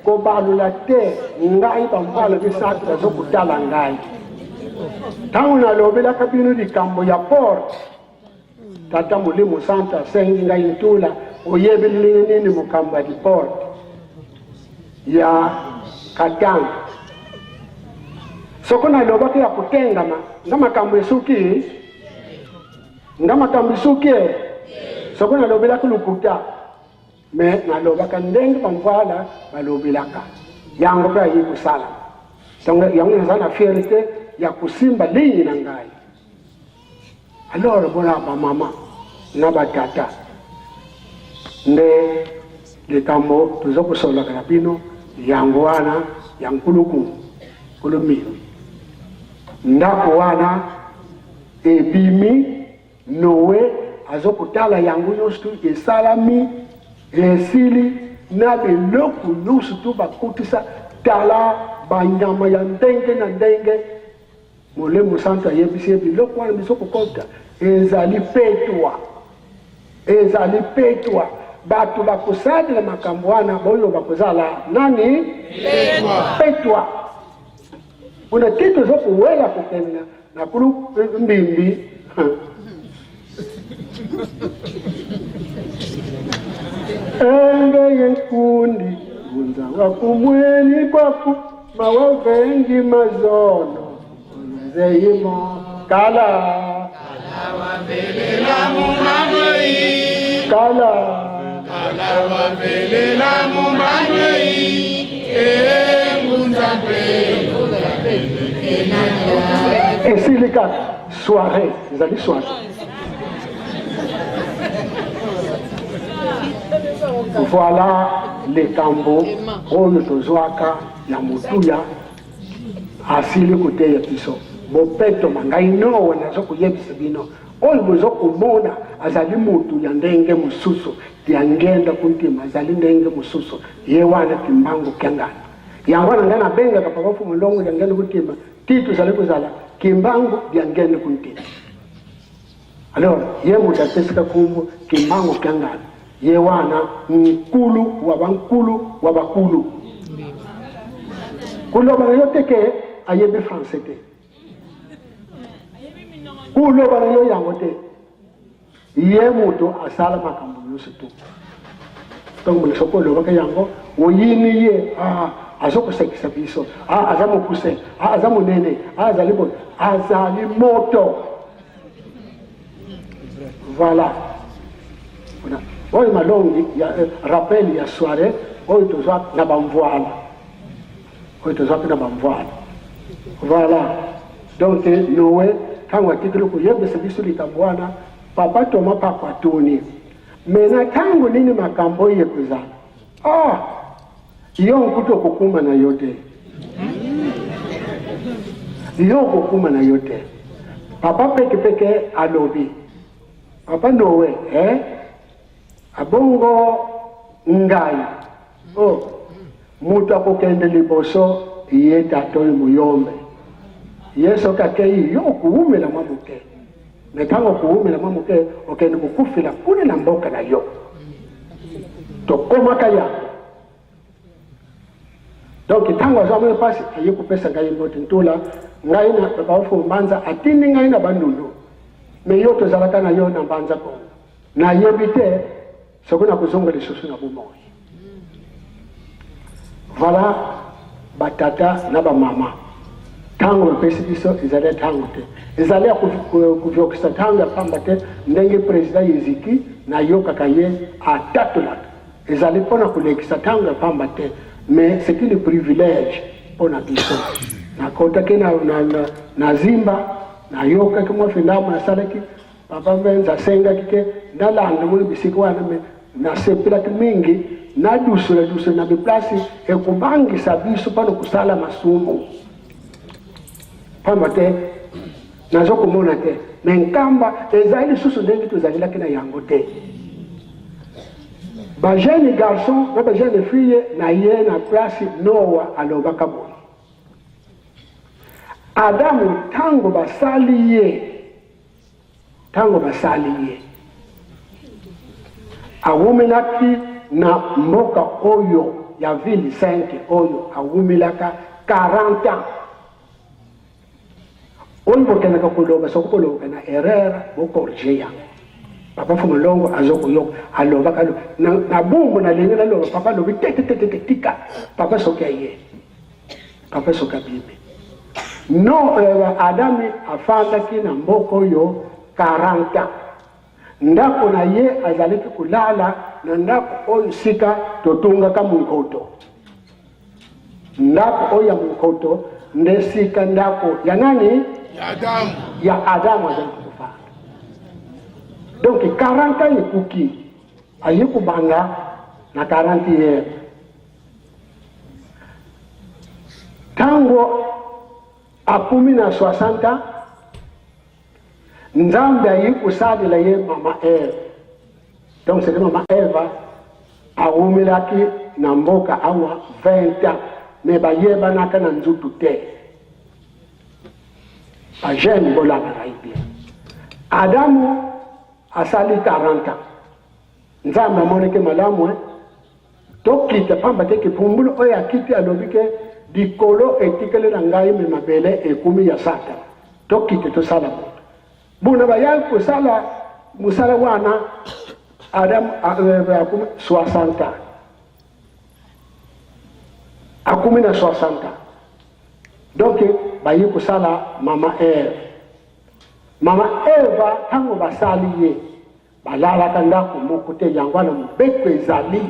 kobalula te ngai bambala bisakira zokutala ngai tangu nalobelaka bino likambo ya porte tata mulimu santa sengi ngai ntula oyebeli nini mukamba di porte ya Katanga soko nalobaka ya kutengama ngamakambo esuki soko nalobelaka lukuta me nalobaka ndenge bamvala balobelaka yango pa yikusala yango nazana fierté ya kusimba linyi na ngai alors bona bamama na batata nde likambo tuzokusolaka na bino yangu wana yankuluku kulumimi ndako wana ebimi Noe azokutala yangu nyonso esalami esili na biloko nyonso tu bakutisa tala banyama ya ndenge na ndenge molemo santo ayebisi biloko wana biso kokota ezali petwa bato bakosalela makambo wana boyo bakozala nani petwa una kitu zokuwela kokemina na kulu mbimbi enge yenkundi unza wakumweni kwaku mawavengi mazono zeyimo kala wabelela mumanwei kala wabelela mumanwei engunza esili kaka soirée ezali soirée voilà likambo oyo tozwaka ya motuya asili koteya biso bopetoma ngai nowe naza koyebisa bino oyo bozokomona azali mutu ya ndenge mosusu yangenda kuntima azali ndenge mosusu ye wana kimbangu kyangana yango wana ngai nabengaka papa fu molongo yangenda kuntima titu ezali kozala kimbangu yangenda kuntima alors ye mutu apesika kumbu kimbangu kyangana ye wana nkulu wa bakulu kuloba na yo teke ayebi français te kuloba na yo yango te ye mutu asala makambo nyonso tu donc moleso kolobaka yango oyini ye azokosekisa biso aza mokuse aza monene azali boye azali moto voilà oyo malongi ya rappel ya soirée oyo tozwaka na bamvoala voilà donc Noe ntango atikili koyebisa biso likambo wana papa toma pakwatuni mena ntango nini makambo oyo ekozala yo nkuti okokuma na yo te papa pekepeke alobi papa Noe abongo ngai mutu akokende liboso ye tato muyombe yeso kakei yo kuumela mamuke netango kuumela mamuke okende kukufila kune na mboka na yo tokoma kaya donc tango azamwe pasi aye kupesa ngai mbote ntula ngai na babafu manza atini ngai na bandundu me yo tozalaka na yo na mbanza ko na yebite sokuna kuzonga lisusu na bumoyi voilà batata na bamama tango mpesi biso ezali tango te ezali kuvyokisa tango ya pamba te ndenge president Yeziki na yokaka ye atatolaka ezali mpona kolekisa tango ya pamba te mais c'est une privilège mpona biso nakotaki na zimba nayokaki mwafindamu nasalaki papa mbenza asengaki ke nalanda muli bisiki wana me nasepelaki mingi nadusula na biplasi ekubangisa biso pano kusala masumu pamba te nazokomona te me nkamba ezali lisusu ndenge tozalilaki na yango te bajeune garçon na bajeune fille na ye na plasi Noa alobaka boye Adamu tango basali ye awumelaki na mboka oyo ya ville sainte oyo awumelaka 40 ans oyo bokenaka koloba sokoloba na erreur bokorjeya papa fu molongo azokoyoka alobaka na bumbu na lingi na loba papa lobi tika papa soki aye papa soki abibi no Adami afandaki na mboka oyo 40 ans ndako na ye azalaki kulala na ndako oyo sika totungaka munkoto ndako oyo ya munkoto nde sika ndako ya nani ya Adamu azalaki kufanda donc 40 ans ekuki aye kubanga na 40 years tango akumi na 60 nzambe ayikusalela ye mama Eva. Donc c'est mama Eva awumilaki na mboka awa 20 ans mais bayeba naka na nzutu te ba jeune bolana raibia. Adamu asali 40 ans nzambe amoneke malamu tokita pamba teke pumbulu oyo akiti alobike dikolo etikele na ngai me mabele ekumi ya sata tokite tosala buna bayal kusala musala wana Adam akumi 60 akumi na 60 donc bayi kusala mama Eva. Mama Eva tango basali ye balala kanda kumukute yangwana mbeko ezali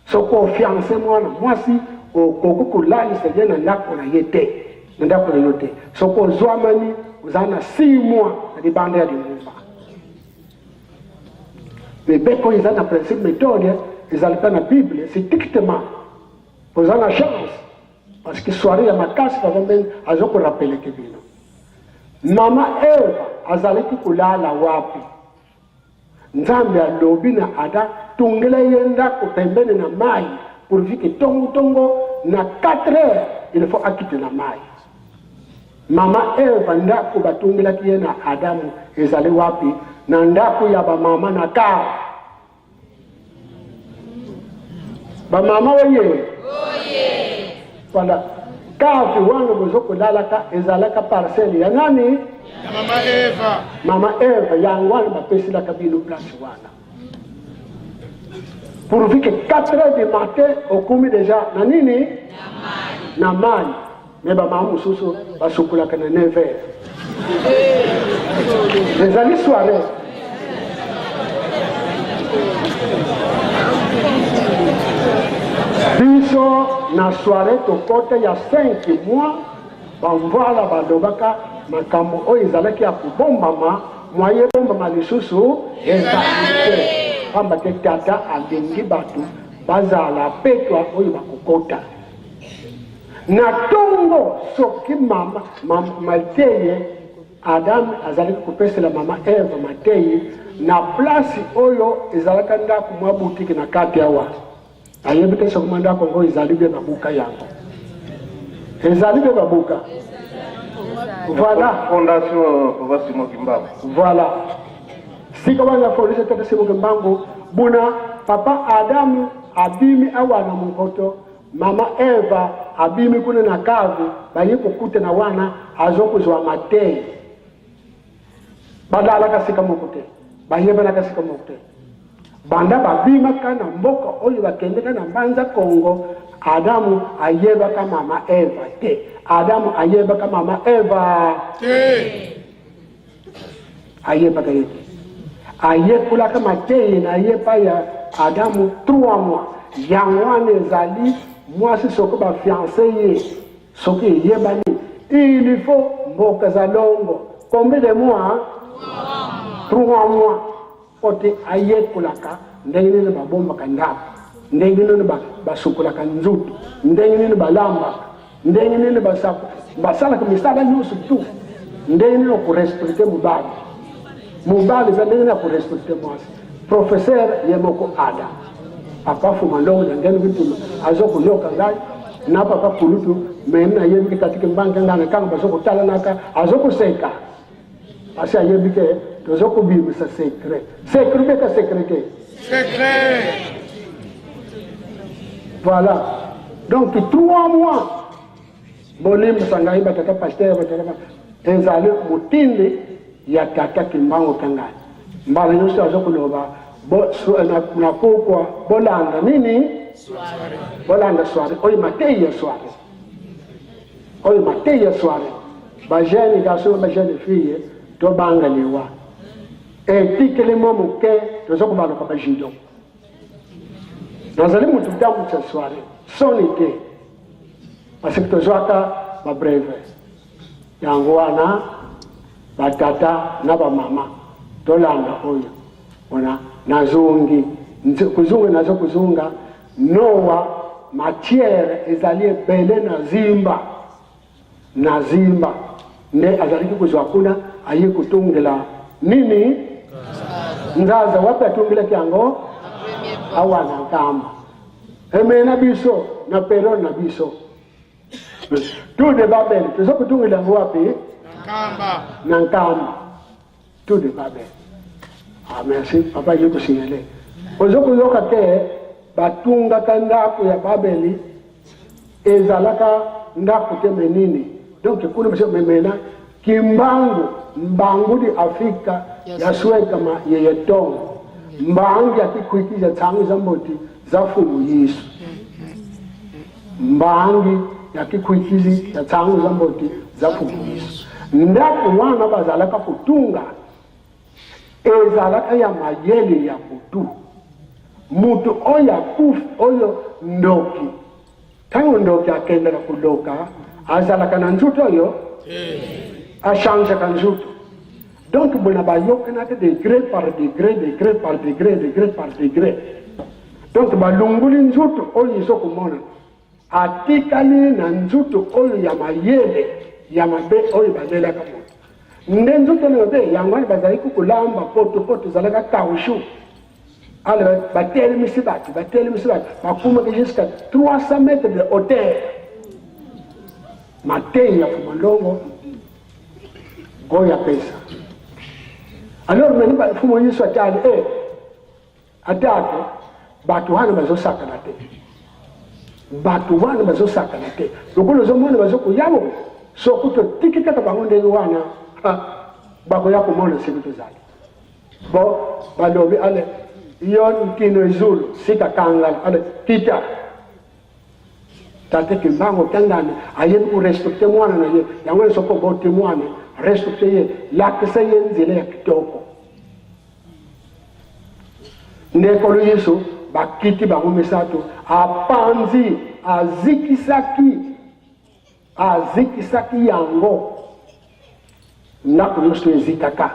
soko fiancé mwana mwasi okoko kulali seye na ndako na yete na ndako na yote soko zwamani uzana 6 mois na dibande ya dimumba mais beko izana principe méthode izalika na Bible c'est strictement uzana chance parce que soirée ya makasi kwa mben azoko rappeler que bino mama Eva azaliki kulala wapi nzambe alobi na ada tungela yenda ko pembeni na mai pour vike tongo na 4 heures il faut akite na mai. Mama Eva ndako batungela kiye na Adamu ezali wapi na ndako ya ba mama na ka ba mama oye voilà kafi wangu bozoko lalaka ezalaka parcelle ya nani Mama Eva. Mama Eva yangwana bapesi la kabino place wana pour vike 4 heures du matin okumi déjà na nini na mai mais ba mama mususu basukula kana 9 heures ezali soirée biso na soirée tokote ya 5 mois bamvala balobaka makambo oyo ezalaki ya kobombama mwaye bombama lisusu ezali te pamba te tata alingi bato bazala petwa oyo bakokota na tongo soki mama mateye Adam azalaki kopesela mama Eva mateye na place oyo ezalaka ndako mwa boutique na kati awa ayebi te soki ndako ngo ezali be babuka yango ezali be babuka. Voilà. Fondation Vasimo Kimbangu. Voilà. Si comme la fondation Vasimo Kimbangu, buna papa Adamu abimi awana mungoto, mama Eva abimi kuna na kavu, bayiko kute na wana azoko zwa matei. Badala kasika mukute. Bayeba na kasika mukute. Banda babima kana mboko oyo bakendeka na mbanza Kongo. Adamu ayeba ka mama Eva te. Adamu ayeba ka mama Eva te. Ayeba ka yete. Ayekula ka mateye na ayepa ya Adamu 3 mois. Yangwane zali mwasi soko ba fiancé ye. Soki yeba ni. Il faut mboka za longo. Combien de mois? 3 mois. Ote ayekula ka ndenge ne babomba ka ndako. Ndenge nini basukula kanzutu ndenge nini balamba ndenge nini basala kumisala nyusu tu ndenge nini kurespecte mubali ndenge nini kurespecte mwasi professeur yemoko ada papa fuma longo ndenge nini azoko loka ngai na papa kulutu mena yebi katika mbanga ngana kanga basoko tala naka azoko seka asa yebi ke tozoko bimu sa secret beka secret voilà. Donc 3 mois. Bolim sangai bataka pasteur bataka ezali mutinde ya tata Kimbangu kangani. Mbala nyuso azokuloba bo na pokwa bolanda nini? Soirée. Bolanda soirée. Oyi matei soirée. Oyi matei soirée. Ba jeune garçon ba jeune fille to banga lewa. Et tikele momo ke tozokubana kwa bajido. Dans les mots de cette soirée, son été, parce que tu as ma brève. Yangwana, ma tata, na ba mama, tolanda oyo. Ona, nazungi, kuzunga nazo kuzunga, noa, matière, ezali bele na zimba. na zimba ne azaliki kuzwa kuna aye kutungila nini nzaza wapi atungile kiango awana nkamba emena biso na pero na biso tu de Babel tuzo kutungila wapi na nkamba tu de Babel. Merci papa yuko sinyele ozo kuyoka te batunga kandaku ya Babeli ezalaka ndaku te menini donc kuna mse memena kimbangu mbangu di Afrika ya sweka ma yeyetongo mbangu ya kikwiki za tangu za mboti za fumu Yesu mbangu ya kikwiki za tangu za mboti za fumu Yesu ndaku wana bazalaka kutunga ezalaka ya mayele ya kutu mutu oya kuf oyo ndoki tangu ndoki akendela kuloka azalaka na nzuto oyo achange nzuto donc bona bayokanaka degré par degré degré par degré degré par degré donc balunguli nzuto oyo izokomona atikali na nzuto oyo ya mayele ya mabe oyo bazelaka moto nde nzuto oyo be yango bazali kulamba poto zalaka kaushu alors batelemisi batu bakumaka jusqu'à 300 mètres de hauteur matei ya fumalongo goya pesa alors meni fumo Yesu atali atake batu hana bazosaka na te batu wana bazosaka na te lokolo zomona bazokuyabo sokuto tikitaka bango ndenge wana bakoya komona sikuto zali bo balobi ale yon kino zulu sika kangala ale kita tate kimbango kangana aye ku respecte mwana na ye yango soko bote mwana respecte ye lakisa ye nzile ya kitoko ndekolo Yesu bakiti bango misato apanzi azikisaki yango ndako nyonso ezikaka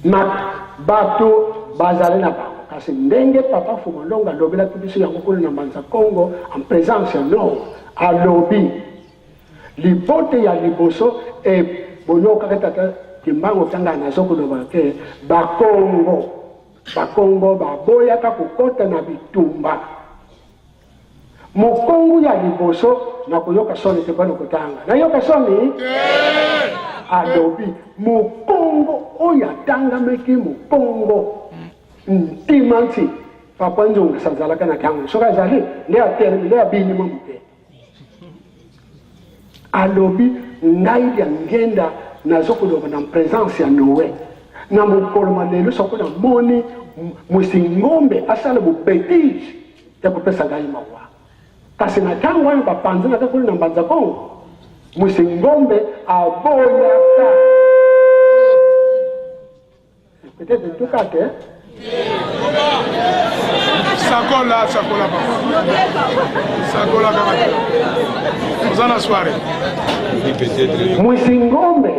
na bato bazali na bango kasi ndenge papa Fumalongo alobelaki biso yango kuna na Mbanza Congo en présence ya no alobi libote ya liboso boyokaka tata Kimbango Kangana nazokoloba ke bakongo baboyaka kokota na bitumba mokongo ya liboso na koyoka soni te bana kotanga na yoka soni alobi mokongo oya tanga meki mokongo ntimanti papa nzonga sanzalaka na kango soka zali le atele le abini mumpe alobi ngai ya ngenda nazokoloba na présence ya Noé na mokolo malelo soko na moni musingombe asala bu bêtise ya kopesa ngai mawa kasi na kango wana bapanzi na kakuli na Mbanza Congo musingombe aboyaka peut-être tout cas que Sakola kama Mzana soirée musingombe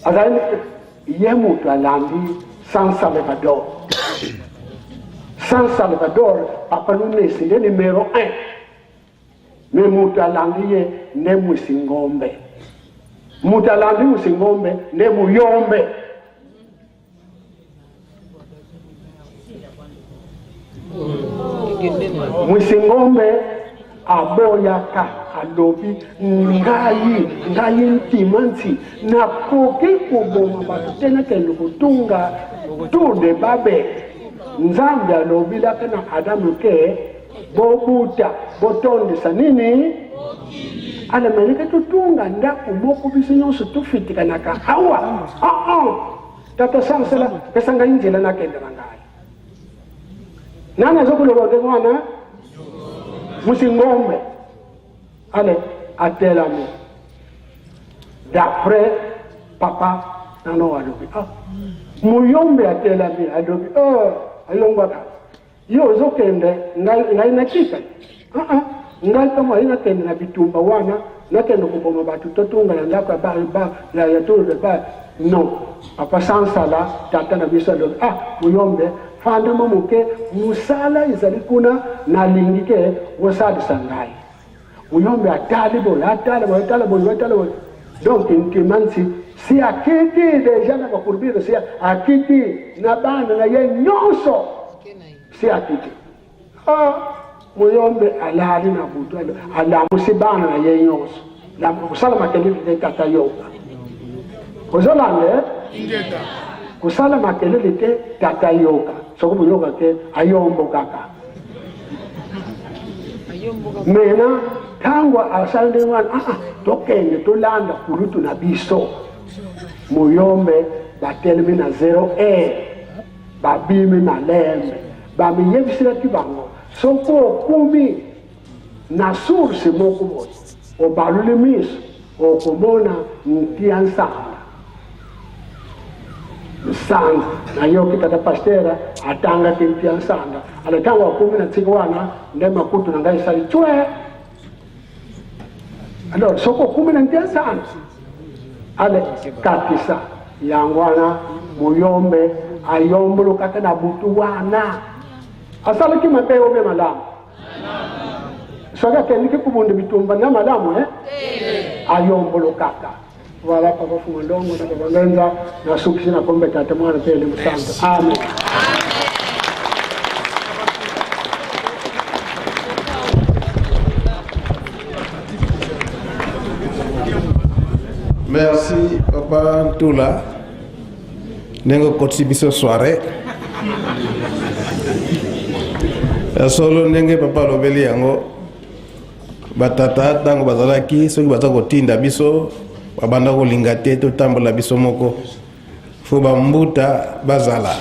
azali yemutu alandi San Salvador papa lunesi le numéro 1 mais mutu alandi ye ne musingombe mutu alandi musingombe ne muyombe musingombe aboyaka alobi ngai ntimanti nakoki koboma bato te nakende kotunga tour de Babel nzambe alobilaka na Adamu ke bobuta botondisa nini alameleke totunga ndako moko biso nyonso tofitikanaka awa tata sansela pesa ngai nzela nakendela ngai nani azokoloba ke mwana musingombe ale atelami d'après papa nano alobi muyombe atelami alobi ayongwaka yo ozokende ngai nakika ngai kama ina kende na bitumba wana nakende kuboma batu totunga na ndako ya tour de ba non papa sansala tata na biso alobi muyombe fanda moke musala ezali kuna nalingi ke wosalisa ngai muyombe atale bon donc intimansi si akiti deja na bakurbiro si akiti na bana na ye nyoso si akiti muyombe alali na butu ala musibana na ye nyoso la kusala makelele de tata yoga kozolande kusala makelele te tata yoga sokubu yoga ke ayombo kaka mena tangwa asande wana tokenge tolanda kulutu na biso muyombe batelemi na 0 babimi na lembe bamiyebisila kibango soko okumi na source moko boye obaluli miso okomona ntia nsanga na yo kitata pastera atanga kintia nsanga alatanga okumi na tsika wana nde makutu na ngai sali chwe alors soko okumi na ntia nsanga ale katisa yangwana muyombe ayombolo kaka na butu wana asala kimate obe malamu soga kendiki kubunde bitumba na malamu ayombolo kaka wala papa fumandongo na babenza na sukisi na kombe tata mwana pele musanga amen. Merci Papa Ntula nengo contribution soirée solo ndenge papa lobeli yango batata tango bazalaki soki baza kotinda biso babanda kolinga te totambola biso moko fo bambuta bazala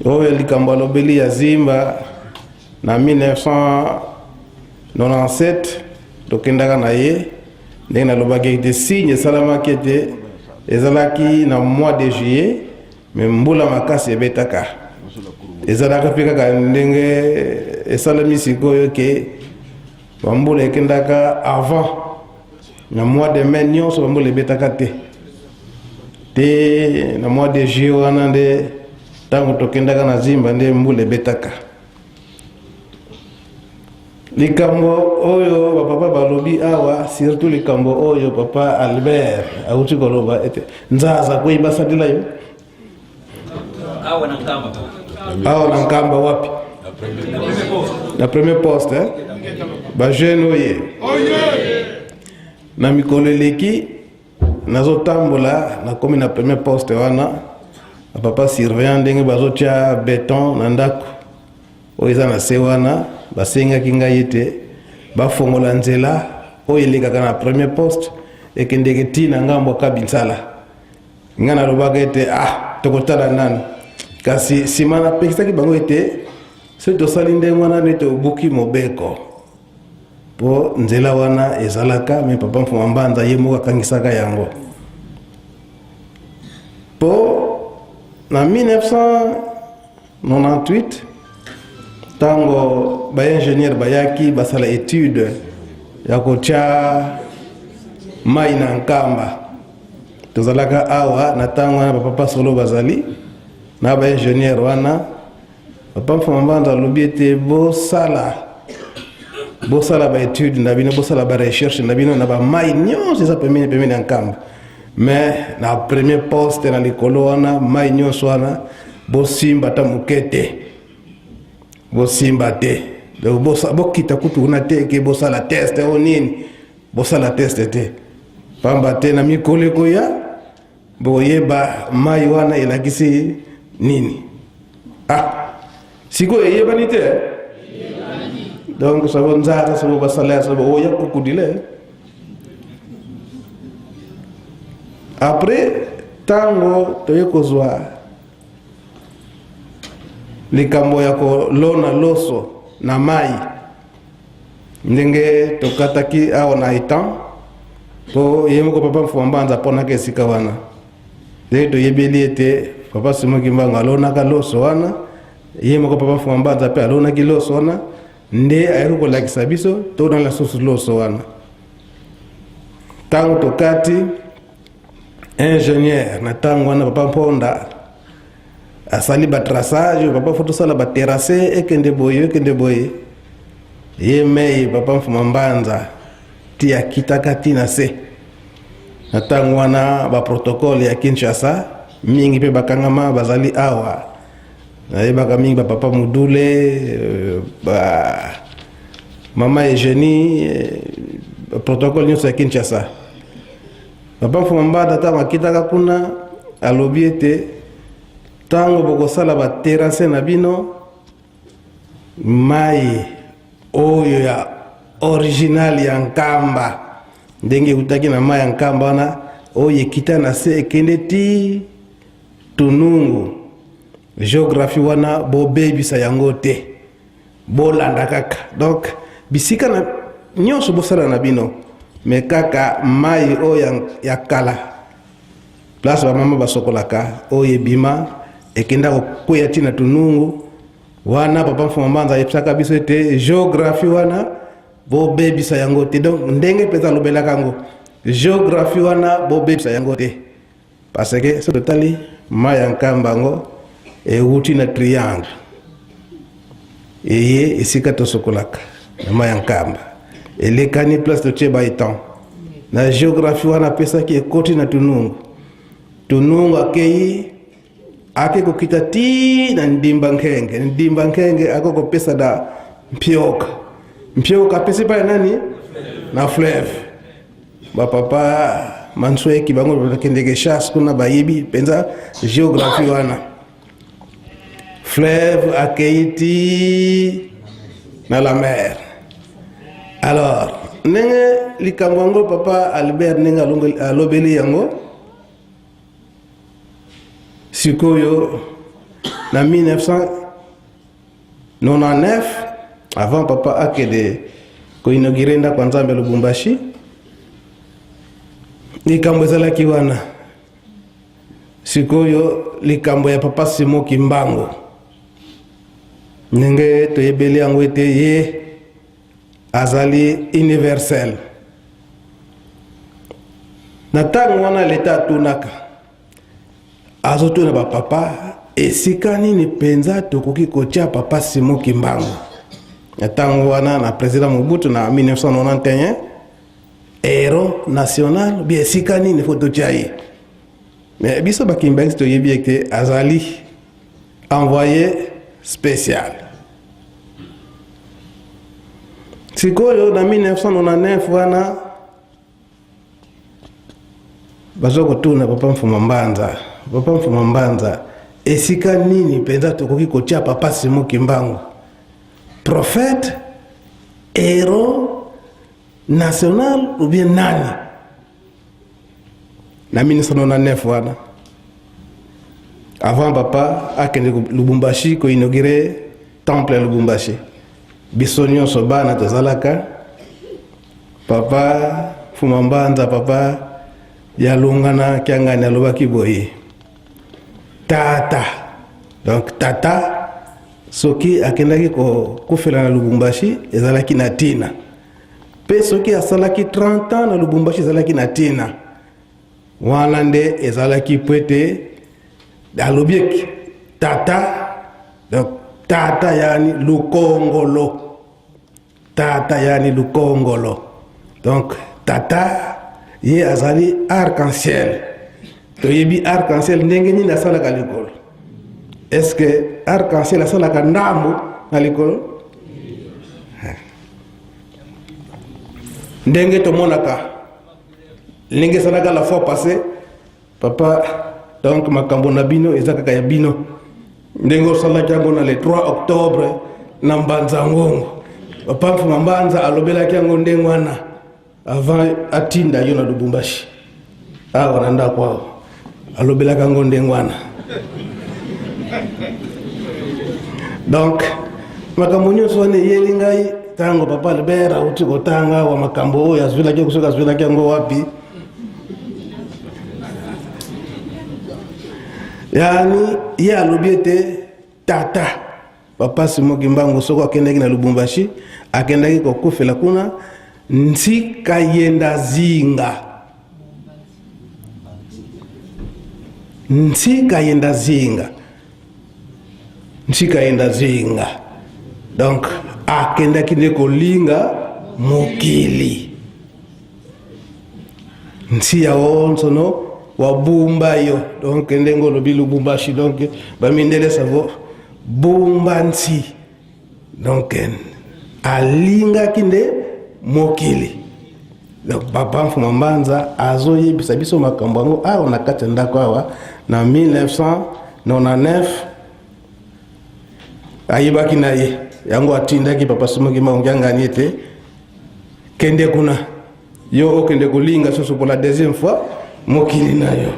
oyo likambo alobeli ya Zimba na 1997 tokendaka na ye ndenge nalobaki ete signe esalamaki ete ezalaki na mois de juillet me mbula makasi ebetaka ezalaka mpe kaka ndenge esalami sikoyo ke bambula ekendaka avant na mois de mai nyonso bambula ebetaka te na mois de juillet wana nde ntango tokendaka na Zimba nde mbula ebetaka. Likambo oyo bapapa balobi awa surtout likambo oyo papa Albert auti koloba ete nzaza kwe basadila yo awa na nkamba wapi na premier poste ba jeune oye na mikoleleki nazotambola na komi na premier poste wana papa surveillant ndenge bazotia béton na ndako oyo eza na se wana basengaki ngai ete bafongola nzela oyo elekaka na premier poste ekendeke ntina ngambo Kabinsala ngai nalobaka ete tokotala nani kasi nsima napekisaki bango ete soki tosali ndenge wana nde tobuki mobeko mpo nzela wana ezalaka me papa Mfuma Mbanza ye moko akangisaka yango mpo na 1998 tango ba ingénieur bayaki basala étude ya kotia mai na nkamba tozalaka awa na tango wana papa solo bazali na ba ingénieur wana papa Mfuma Mbanza alobi ete bosala ba étude na bino bosala ba recherche na bino na ba mai nyonso eza pembeni ya nkamba mais na premier poste na likolo wana mai nyonso wana bosimba ta mukete bosimba te bokita kutu una te ke bosala test o nini bosala test te pamba te na mikoleko ya boyeba mai wana elakisi nini siko eyebani te donc sabo nzata sabo basala sabo oya kukudile après tango toyekozwa likambo ya kolona loso na mai ndenge tokataki awa na etan po ye moko papa Mfuma Mbanza aponaka esika wana ndenge toyebeli ete papa Simoki Mbango alonaka loso wana ye moko papa Mfuma Mbanza mpe alonaki loso wana nde ayaki kolakisa biso tolona susu loso wana ntango tokati ingénieur na ntango wana papa Mponda asali ba traçage papa foto sala ba terrasse ekende boye ye mei papa Mfuma Mbanza ti akitaka tina se na ntango wana baprotokole ya Kinshasa mingi mpe bakangama bazali awa nayebaka mingi bapapa Mudule mama Eugenie protokole nyonso ya Kinshasa. Papa Mfuma Mbanda ntango akitaka kuna alobi ete ntango bokosala baterase na bino mai oyo ya original ya Nkamba ndenge utaki na mai ya Nkamba wana oyo ekita na se ekende ti Tunungu géographie wana bobebisa yango te bolanda kaka. Donc bisika na nyonso bosala na bino me kaka mai oyo ya kala place bamama basokolaka oyo ebima ekenda kokwea ti na Tunungu wana Papa Mfuma Mbanda ayebisaka biso ete géographie wana bobebisa yango te. Donc ndenge mpenza alobelaka yango géographie wana bobebisa yango te parce que so totali mai ya Nkamba yango euti na triangle eye esika tosokolaka na mai ya Nkamba elekani place totie baetan na géographie wana apesaki ekoti na Tunungu. Tunungu akei ake kokita ti na Ndimba Nkenge ako kopesa da Mpioka apesi pa nani na fleuve bapapa Mansweki bango bakendeke chasse kuna bayibi penza géographie wana fleuve akeiti na la mer. Alors nenge likambo Papa Albert nenga alobeli yango sikoyo na 1999 avant Papa akede ko inauguré ndako Nzambe Lubumbashi likambo ezalaki wana sikoyo likambo ya Papa Simon Kimbangu nenge toyebeli yango ete ye azali universel. Na ntango wana leta atunaka azotuna bapapa esika nini mpenza tokoki kotia Papa Simon Kimbangu. Na ntango wana na président Mobutu na 1991 héros national bi esika nini faut totia ye. Mais biso bakimbangi toyebi ete azali envoyé spécial. Sikoyo na 1999 wana bazoko tuna Papa Mfuma Mbanda esika nini penza tokoki kotia Papa Simon Kimbangu prophète héros national ou bien nani na 1999 wana avant Papa akende Lubumbashi ko inauguré temple Lubumbashi biso nyonso bana tozalaka Papa Mfuma Mbanda Papa yalungana kiangani alobaki boye tata. Donc tata soki akendaki kofela na Lubumbashi ezalaki na tina pe soki asalaki 30 ans na Lubumbashi ezalaki na tina wana nde ezalaki pwete alobieki tata. Donc tata yani lukongolo. Donc tata ye azali arc-en-ciel. Toyebi arc-en-ciel ndenge nini asalaka likolo. Est-ce que arc-en-ciel asalaka ndambo na likolo? Ndenge tomonaka ndenge asalaka la fois passée Papa. Donc makambo na bino ezakaka ya bino ndenge osalaki yango na le 3 octobre na Mbanza Ngongo. Papa Mfuma Mbanda alobelaki yango ndenge wana avant atinda yo na Lubumbashi awa na ndako awa alobelaki yango ndenge wana. Donc makambo nyonso wana eyeli ngai ntango Papa Albert auti kotanga wa makambo oyo azwelaki kusoka azwelaki yango wapi. Yani ye alobi ete tata Papa Simon Kimbangu soko akendaki na Lubumbashi akendaki kokufela kuna ntika yenda zinga. Donc akendaki ne kolinga mokili nsi ya onsono wabumba yo donc ndengo lobi lubumbashi donc bamindele savo bumba nsi donc alinga kinde mokili donc papa Mfuma Mbanza azoyebisa biso makambo yango awa na kati ya ndako awa na 1999 ayebaki na ye yango atindaki papa Somoki Maungi angani ete kende kuna yo okende kolinga soso pour la deuxième fois mokili na yo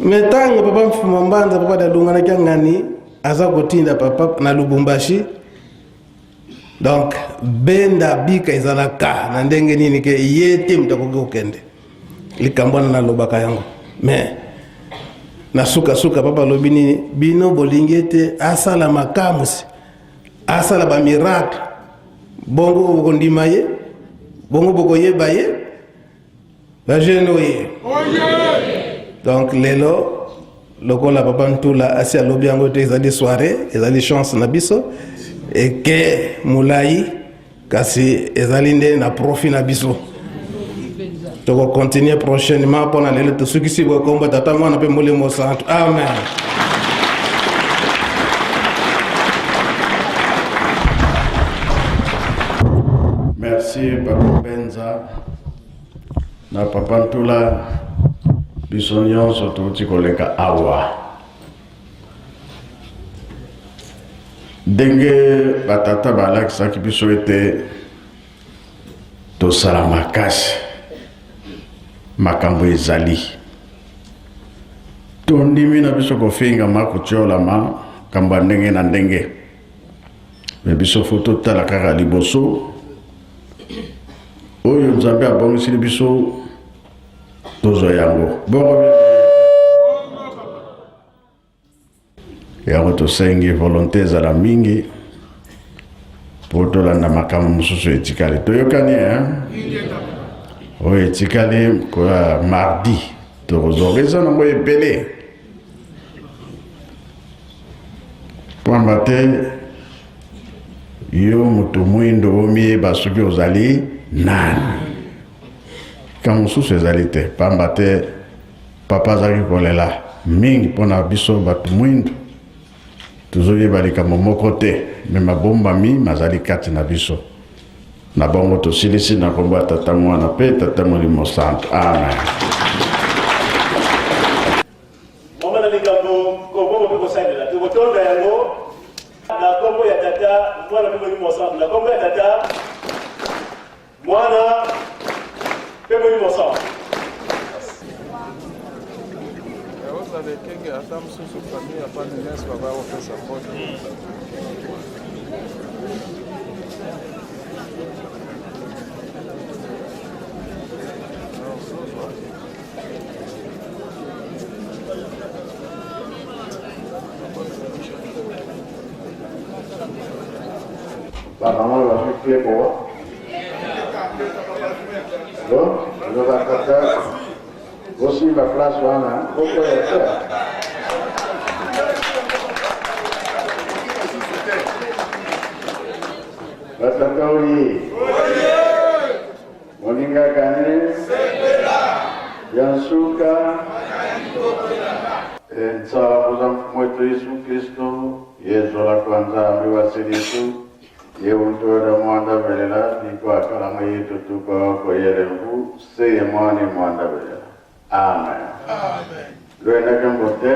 metango papa Mfuma Mbanza papa dalungana kyangani aza kotinda papa na Lubumbashi donc benda bika ezalaka na ndenge nini ke yete mutakoki kokende likambo na lobaka yango mais na suka papa lobi nini bino bolingi ete asala makamusi asala ba miracle bongo bokondima ye bongo bokoyeba ye bajeno ye donc lelo lokola papa Ntula asi alobi yango te ezali soirée ezali chance na biso eke mulai kasi ezali nde na profit na biso toko continuer prochainement pona lelo tosukisi bokomba tata mwana pe molemo santo amen. Merci Papa Benza na Papa Ntula biso nyonso tuti koleka awa ndenge batata balakisaki biso ete tosala makasi makambo ezali tondimi na biso kofingama kotiolama kamba ndenge na ndenge me biso fo totala kaka liboso oyo nzambe abongisili biso tozwa yango bongo yango tosengi volonté ezala mingi po tolanda makambo mosusu etikali toyokani oyo etikali koya mardi tokozongeza nango ebele pamba te yo moto mwindo omiyeba soki ozali nani ka mosusu ezali te pamba te papa azalaki kolela mingi mpona biso bato mwindo tozoyeba likambo moko te me mabombami mazali kati na biso na bongo tosilisi na kombo ya tata mwana mpe tata molimo santo amen. Mama na likambo kombo mpe kosalela tokotonda yango na kombo ya tata mwana mpe molimo santo na kombo ya tata mwana mpe molimo santo. Kenge hata msusu familia hapana nesi baba wao pesa moja. Baba mama wafikile kwa bon nous va faire aussi la place wana koko ya Batata oye moninga gane yansuka nsawabuza mwetu Yesu Kristo yezola kwanza miwasilisu yeuntoda mwanda belela niko akalama yetu tuko kwa yerengu seye mwani mwanda belela amen. Amen. Lwena kambote